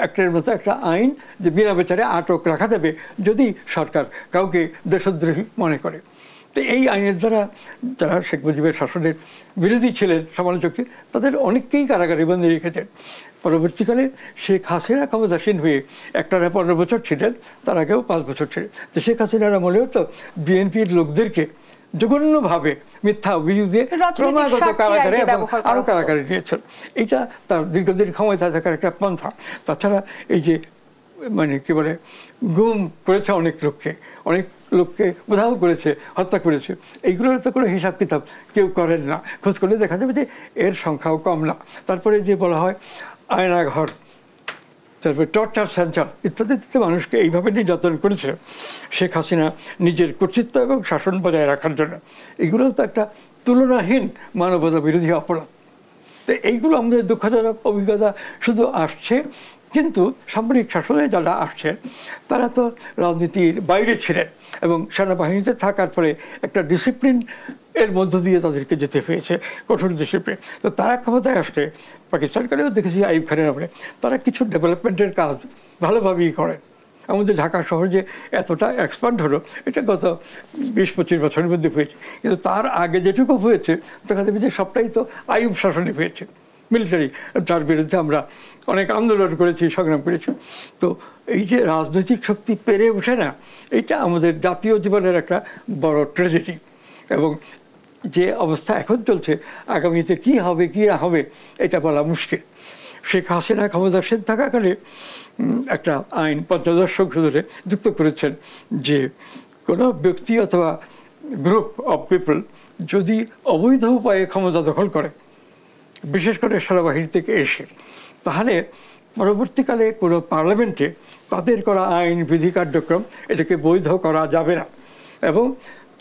অ্যাক্টের মতো একটা আইন, যে বিনা বিচারে আটক রাখা যাবে যদি সরকার কাউকে দেশদ্রোহী মনে করে। তো এই আইনের দ্বারা যারা শেখ মুজিবের শাসনের বিরোধী ছিলেন, সমালোচক, তাদের অনেককেই কারাগারে বন্দী রেখেছেন। পরবর্তীকালে শেখ হাসিনা ক্ষমতাসীন হয়ে একটানা 15 বছর ছিলেন, তার আগেও 5 বছর ছিলেন। তো শেখ হাসিনার আমলেও তো বিএনপির লোকদেরকে জঘন্যভাবে মিথ্যা অভিযোগ দিয়ে ক্রমাগত কারাগারে এবং আরও কারাগারে নিয়েছেন। এটা তার দীর্ঘদিন ক্ষমতায় থাকার একটা পন্থা। তাছাড়া এই যে মানে কী বলে, গুম করেছে অনেক লোককে উধাও করেছে, হত্যা করেছে, এইগুলোর তো কোনো হিসাব কিতাব কেউ করেন না। খোঁজ করলে দেখা যাবে যে এর সংখ্যাও কম না। তারপরে যে বলা হয় আয়নাঘর, তারপরে টর্চার সেন্টার ইত্যাদিতে মানুষকে এইভাবে নির্যাতন করেছে শেখ হাসিনা নিজের কর্তৃত্ব এবং শাসন বজায় রাখার জন্য। এগুলোও তো একটা তুলনাহীন মানবতা বিরোধী অপরাধ। তো এইগুলো আমাদের দুঃখজনক অভিজ্ঞতা শুধু আসছে। কিন্তু সামরিক শাসনে যারা আসছেন তারা তো রাজনীতির বাইরে ছিলেন এবং সেনাবাহিনীতে থাকার পরে একটা ডিসিপ্লিন এর মধ্য দিয়ে তাদেরকে যেতে হয়েছে, কঠোর ডিসিপ্লিন। তো তারা ক্ষমতায় আসলে পাকিস্তানকালেও দেখেছি আইয়ুব খানের আমলে তারা কিছু ডেভেলপমেন্টের কাজ ভালোভাবেই করেন। আমাদের ঢাকা শহর যে এতটা এক্সপান্ড হলো, এটা গত 20-25 বছরের মধ্যে হয়েছে। কিন্তু তার আগে যেটুকু হয়েছে দেখা যাবে যে সবটাই তো আইয়ুব শাসনে হয়েছে, মিলিটারি, যার বিরুদ্ধে আমরা অনেক আন্দোলন করেছি, সংগ্রাম করেছি। তো এই যে রাজনৈতিক শক্তি পেরে ওঠে না, এটা আমাদের জাতীয় জীবনের একটা বড় ট্র্যাজেডি। এবং যে অবস্থা এখন চলছে, আগামীতে কি হবে কি না হবে এটা বলা মুশকিল। শেখ হাসিনা ক্ষমতাসীন থাকাকালে একটা আইন ৫০ সংশোধনে যুক্ত করেছেন যে কোনো ব্যক্তি অথবা গ্রুপ অফ পিপল যদি অবৈধ উপায়ে ক্ষমতা দখল করে, বিশেষ করে সেনাবাহিনী থেকে এসে, তাহলে পরবর্তীকালে কোনো পার্লামেন্টে তাদের করা আইন বিধি কার্যক্রম এটাকে বৈধ করা যাবে না এবং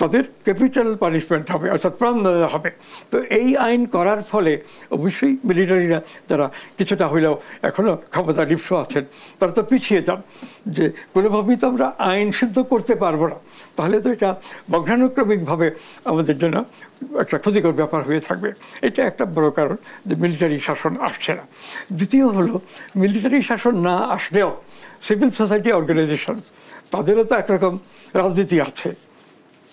তাদের ক্যাপিটাল পানিশমেন্ট হবে, অর্থাৎ প্রাণদণ্ড হবে। তো এই আইন করার ফলে অবশ্যই মিলিটারিরা যারা কিছুটা হইলেও এখনও ক্ষমতা লিপ্স আছেন, তারা তো পিছিয়ে যান যে কোনোভাবেই তো আমরা আইন সিদ্ধ করতে পারবো না, তাহলে তো এটা বংশানুক্রমিকভাবে আমাদের জন্য একটা ক্ষতিকর ব্যাপার হয়ে থাকবে। এটা একটা বড় কারণ যে মিলিটারি শাসন আসছে না। দ্বিতীয় হলো, মিলিটারি শাসন না আসলেও সিভিল সোসাইটি অর্গানাইজেশন তাদেরও তো একরকম রাজনীতি আছে,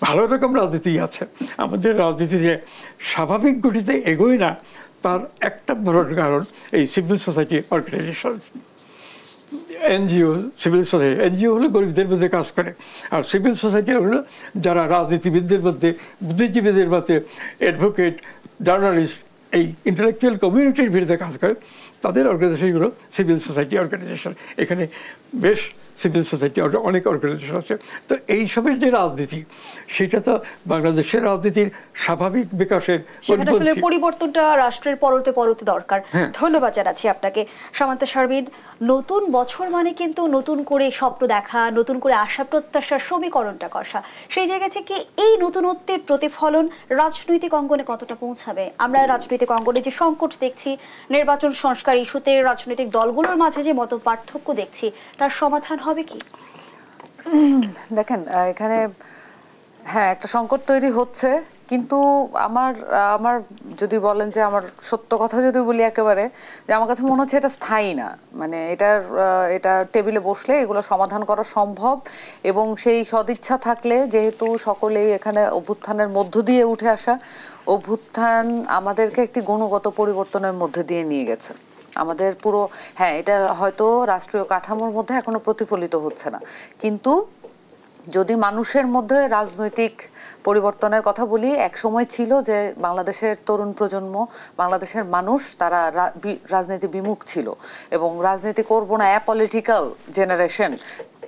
ভালো রকম রাজনীতি আছে। আমাদের রাজনীতিতে স্বাভাবিক গতিতে এগোয় না, তার একটা বড় কারণ এই civil society organisation. NGO, civil society. NGO হলো গরিবদের মধ্যে কাজ করে, আর সিভিল সোসাইটি হলো যারা রাজনীতিবিদদের মধ্যে, বুদ্ধিজীবীদের মধ্যে, অ্যাডভোকেট, জার্নালিস্ট, এই ইন্টেলেকচুয়াল কমিউনিটির বিরুদ্ধে কাজ করে, তাদের অর্গানাইজেশনগুলো সিভিল সোসাইটি অর্গানাইজেশন। এখানে বেশ সিভিল সোসাইটি অনেক অর্গানাইজেশন আছে। তো এইসবের যে রাজনীতি, সেটা তো বাংলাদেশের রাজনীতির স্বাভাবিক বিকাশের পরিবর্তনটা রাষ্ট্রের পরতে পরতে দরকার। ধন্যবাদ জানাচ্ছি আপনাকে সামান্তা শারমিন। নতুন বছর মানে কিন্তু নতুন করে স্বপ্ন দেখা, নতুন করে আশা প্রত্যাশার সমীকরণটা কষা। সেই জায়গা থেকে এই নতুনত্বের প্রতিফলন রাজনৈতিক অঙ্গনে কতটা পৌঁছাবে? আমরা রাজনৈতিক অঙ্গনে যে সংকট দেখছি, নির্বাচন সংস্কার ইস্যুতে রাজনৈতিক দলগুলোর মাঝে যে মত পার্থক্য দেখছি, তার সমাধান হবে কি? দেখেন, এখানে হ্যাঁ একটা সংকট তৈরি হচ্ছে, কিন্তু আমার যদি বলেন যে আমার সত্য কথা যদি বলি একেবারে, যে আমার কাছে মনে হচ্ছে এটা স্থায়ী না। মানে এটা টেবিলে বসলে এগুলো সমাধান করা সম্ভব, এবং সেই সদিচ্ছা থাকলে, যেহেতু সকলেই এখানে অভ্যুত্থানের মধ্য দিয়ে উঠে আসা, অভ্যুত্থান আমাদেরকে একটি গুণগত পরিবর্তনের মধ্যে দিয়ে নিয়ে গেছে আমাদের পুরো। হ্যাঁ, এটা হয়তো রাষ্ট্রীয় কাঠামোর মধ্যে এখনো প্রতিফলিত হচ্ছে না, কিন্তু যদি মানুষের মধ্যে রাজনৈতিক পরিবর্তনের কথা বলি, এক সময় ছিল যে বাংলাদেশের তরুণ প্রজন্ম, বাংলাদেশের মানুষ, তারা রাজনীতি বিমুখ ছিল এবং রাজনীতি করবো না, অ্যাপলিটিক্যাল জেনারেশন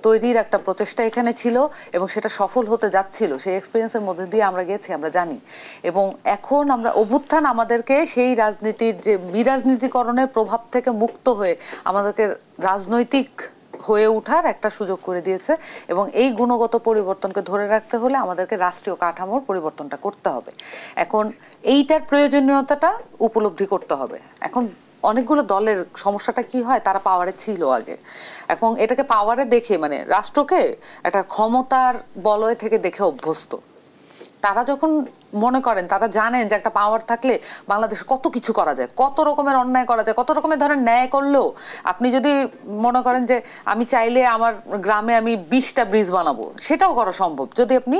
তৈরির একটা প্রচেষ্টা এখানে ছিল, এবং সেটা সফল হতে যাচ্ছিল। সেই এক্সপিরিয়েন্সের মধ্যে দিয়ে আমরা গেছি, আমরা জানি। এবং এখন আমরা অভ্যুত্থান আমাদেরকে সেই রাজনীতির যে বিরাজনীতিকরণের প্রভাব থেকে মুক্ত হয়ে আমাদেরকে রাজনৈতিক হয়ে ওঠার একটা সুযোগ করে দিয়েছে, এবং এই গুণগত পরিবর্তনকে ধরে রাখতে হলে আমাদেরকে রাষ্ট্রীয় কাঠামোর পরিবর্তনটা করতে হবে। এখন এইটার প্রয়োজনীয়তাটা উপলব্ধি করতে হবে। এখন অনেকগুলো দলের সমস্যাটা কি হয়, তারা পাওয়ারে ছিল আগে, এবং এটাকে পাওয়ারে দেখে, মানে রাষ্ট্রকে একটা ক্ষমতার বলয় থেকে দেখে অভ্যস্ত। তারা যখন মনে করেন, তারা জানেন যে একটা পাওয়ার থাকলে বাংলাদেশে কত কিছু করা যায়, কত রকমের অন্যায় করা যায়, কত রকমের ধরেন ন্যায় করলেও, আপনি যদি মনে করেন যে আমি চাইলে আমার গ্রামে আমি 20টা ব্রিজ বানাবো, সেটাও করা সম্ভব যদি আপনি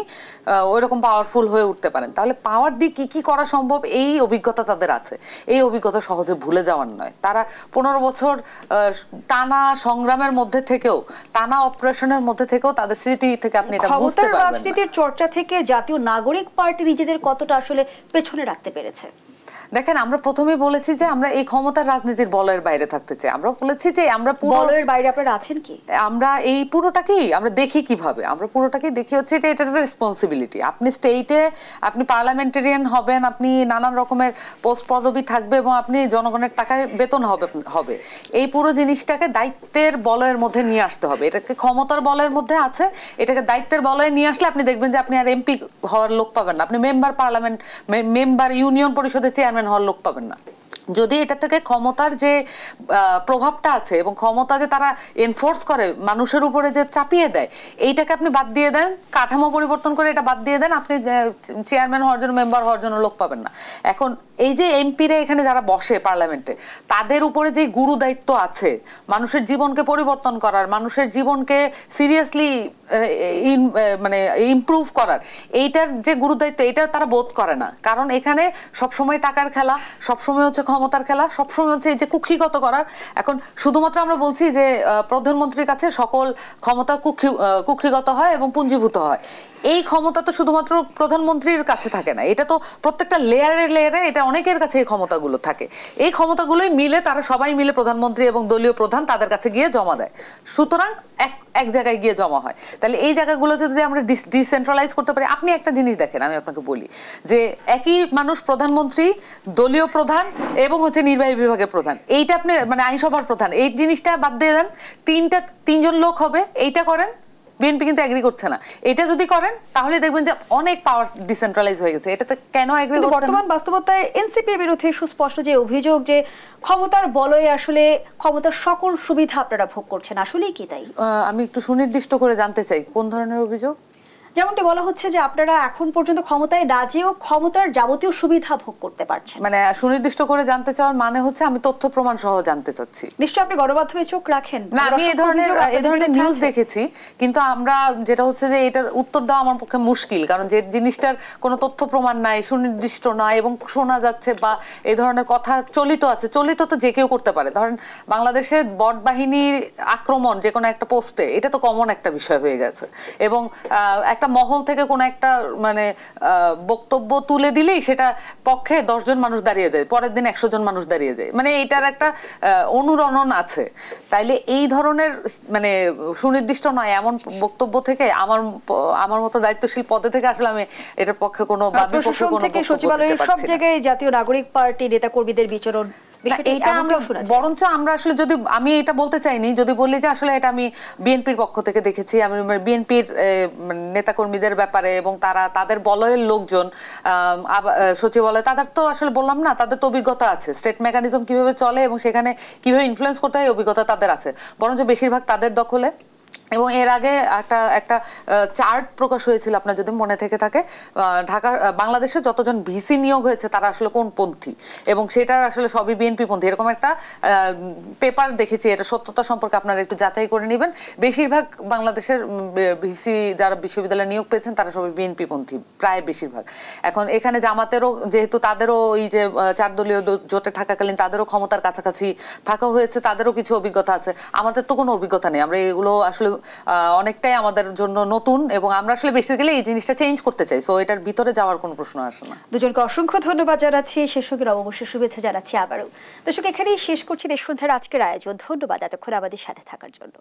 ওই রকম পাওয়ারফুল হয়ে উঠতে পারেন। তাহলে পাওয়ার দিয়ে কি কি করা সম্ভব, এই অভিজ্ঞতা তাদের আছে। এই অভিজ্ঞতা সহজে ভুলে যাওয়ার নয়। তারা 15 বছর টানা সংগ্রামের মধ্যে থেকেও, টানা অপারেশনের মধ্যে থেকেও তাদের স্মৃতি থেকে আপনি এটা বুঝতে পারবেন। রাজনীতির চর্চা থেকে জাতীয় নাগরিক পার্টি নিজেদের কতটা আসলে পেছনে রাখতে পেরেছে? দেখেন, আমরা প্রথমেই বলেছি যে আমরা এই ক্ষমতার রাজনীতির বলয়ের বাইরে থাকতে চাই। আমরা বলেছি যে আমরা বলয়ের বাইরে আপনারা আছেন কি? আমরা এই পুরোটাকেই আমরা দেখি কিভাবে, আমরা পুরোটাকেই দেখি হচ্ছে যে এটা একটা রেসপন্সিবিলিটি। আপনি স্টেটে, আপনি পার্লামেন্টারিয়ান হবেন, আপনি নানান রকমের পোস্ট পদবি থাকবে, এবং আপনি জনগণের টাকায় বেতন হবে। এই পুরো জিনিসটাকে দায়িত্বের বলয়ের মধ্যে নিয়ে আসতে হবে। এটাকে ক্ষমতার বলয়ের মধ্যে আছে, এটাকে দায়িত্বের বলয়ে নিয়ে আসলে আপনি দেখবেন যে আপনি আর এমপি হওয়ার লোক পাবেন না, আপনি মেম্বার পার্লামেন্ট, মেম্বার ইউনিয়ন পরিষদের চেয়ারম্যান হওয়ার লোক পাবেন না। যদি এটা থেকে ক্ষমতার যে প্রভাবটা আছে এবং ক্ষমতা যে তারা এনফোর্স করে, মানুষের উপরে যে চাপিয়ে দেয়, এইটাকে আপনি বাদ দিয়ে দেন, কাঠামো পরিবর্তন করে এটা বাদ দিয়ে দেন, আপনি চেয়ারম্যান হওয়ার জন্য, মেম্বার হওয়ার জন্য লোক পাবেন না। এখন এই যে এমপিরা এখানে যারা বসে পার্লামেন্টে, তাদের উপরে যে গুরু দায়িত্ব আছে মানুষের জীবনকে পরিবর্তন করার, মানুষের জীবনকে সিরিয়াসলি মানে ইমপ্রুভ করার, এইটার যে গুরু দায়িত্ব, এটা তারা বোধ করে না। কারণ এখানে সবসময় টাকার খেলা, সবসময় হচ্ছে ক্ষমতার খেলা, সবসময় হচ্ছে এই যে কুক্ষিগত করার। এখন শুধুমাত্র আমরা বলছি যে প্রধানমন্ত্রীর কাছে সকল ক্ষমতা কুক্ষিগত হয় এবং পুঞ্জীভূত হয়। এই ক্ষমতা তো শুধুমাত্র প্রধানমন্ত্রীর কাছে থাকে না, এটা তো প্রত্যেকটা লেয়ারে লেয়ারে এটা অনেকের কাছে এই ক্ষমতাগুলো থাকে। এই ক্ষমতাগুলোই মিলে তারা সবাই মিলে প্রধানমন্ত্রী এবং দলীয় প্রধান তাদের কাছে গিয়ে জমা দেয়। সুতরাং এক জায়গায় গিয়ে জমা হয়। তাহলে এই জায়গাগুলো যদি আমরা ডিসেন্ট্রালাইজ করতে পারি, আপনি একটা জিনিস দেখেন, আমি আপনাকে বলি যে একই মানুষ প্রধানমন্ত্রী, দলীয় প্রধান এবং হচ্ছে নির্বাহী বিভাগের প্রধান, এইটা আপনি মানে আইনসভার প্রধান, এই জিনিসটা বাদ দিয়ে দেন, তিনজন লোক হবে, এইটা করেন। বিএনপি কিন্তু এগ্রি করছে না। এটা যদি করেন তাহলে দেখবেন যে অনেক পাওয়ার ডিসেন্ট্রালাইজ হয়ে গেছে। এটাতে কেন এগ্রি করছে? বর্তমান বাস্তবতায় এনসিপির বিরুদ্ধে সুস্পষ্ট যে অভিযোগ যে ক্ষমতার বলয়ে আসলে ক্ষমতার সকল সুবিধা আপনারা ভোগ করছেন, আসলেই কি তাই? আমি একটু সুনির্দিষ্ট করে জানতে চাই কোন ধরনের অভিযোগ। যেমনটি বলা হচ্ছে যে আপনারা এখন পর্যন্ত ক্ষমতায় না যেও ক্ষমতার যাবতীয় সুবিধা ভোগ করতে পারছেন। মানে সুনির্দিষ্ট করে জানতে চাওয়ার মানে হচ্ছে আমি তথ্য প্রমাণ সহ জানতে চাচ্ছি। নিশ্চয়ই আপনি গণমাধ্যমে চোখ রাখেন। না, আমি এই ধরনের নিউজ দেখেছি, কিন্তু আমরা যেটা হচ্ছে যে এটার উত্তর দেওয়া আমার পক্ষে মুশকিল, কারণ যে জিনিসটার কোনো তথ্য প্রমাণ নাই, সুনির্দিষ্ট নয় এবং শোনা যাচ্ছে বা এই ধরনের কথা চলিত আছে, চলিত তো যে কেউ করতে পারে। ধরেন বাংলাদেশের বট বাহিনীর আক্রমণ যে কোনো একটা পোস্টে, এটা তো কমন একটা বিষয় হয়ে গেছে, এবং একটা মহল থেকে কোনো একটা মানে বক্তব্য তুলে দিলেই সেটা পক্ষে 10 জন মানুষ দাঁড়িয়ে যায়, পরের দিন 100 জন মানুষ দাঁড়িয়ে যায়, মানে এটার একটা অনুরণন আছে। তাইলে এই ধরনের মানে সুনির্দিষ্ট নয় এমন বক্তব্য থেকে আমার মতো দায়িত্বশীল পদে থেকে আসলে আমি এটার পক্ষে কোনো সচিবালয়ের সব জায়গায় জাতীয় নাগরিক পার্টি নেতাকর্মীদের বিচরণ, এইটা আমরা বরঞ্চ আমরা আসলে যদি আমি এটা বলতে চাইনি, যদি বললি যে আসলে এটা আমি বিএনপির পক্ষ থেকে দেখেছি, আমি বিএনপির নেতাকর্মীদের ব্যাপারে এবং তাদের বলয়ের লোকজন সচিবালয়, তাদের তো আসলে বললাম না, তাদের তো অভিজ্ঞতা আছে, স্টেট মেকানিজম কিভাবে চলে এবং সেখানে কিভাবে ইনফ্লুয়েন্স করতে হয় অভিজ্ঞতা তাদের আছে, বরঞ্চ বেশিরভাগ তাদের দখলে। এবং এর আগে একটা চার্ট প্রকাশ হয়েছিল আপনার যদি মনে থেকে থাকে, বাংলাদেশে যতজন ভিসি নিয়োগ হয়েছে তারা আসলে কোন পন্থী, এবং সেটা আসলে সবই বিএনপি পন্থী, এরকম একটা পেপার দেখেছি। এটা সত্যতা সম্পর্কে আপনারা একটু যাচাই করে নেবেন। বেশিরভাগ বাংলাদেশের ভিসি যারা বিশ্ববিদ্যালয়ে নিয়োগ পেয়েছেন তারা সবই বিএনপি পন্থী, প্রায় বেশিরভাগ। এখন এখানে জামাতেরও যেহেতু তাদেরও ওই যে 4 দলীয় জোটে থাকাকালীন তাদেরও ক্ষমতার কাছাকাছি থাকা হয়েছে, তাদেরও কিছু অভিজ্ঞতা আছে, আমাদের তো কোনো অভিজ্ঞতা নেই। আমরা এগুলো আসলে অনেকটাই আমাদের জন্য নতুন, এবং আমরা আসলে বেসিক্যালি এই জিনিসটা চেঞ্জ করতে চাই, সো এটার ভিতরে যাওয়ার কোনো প্রশ্ন আসে না। দুজনকে অসংখ্য ধন্যবাদ জানাচ্ছি, শেষকের অবশ্যই শুভেচ্ছা জানাচ্ছি আবারও। দর্শক, এখানেই শেষ করছি দেশবন্ধুর আজকের আয়োজন। ধন্যবাদ এতক্ষণ আমাদের সাথে থাকার জন্য।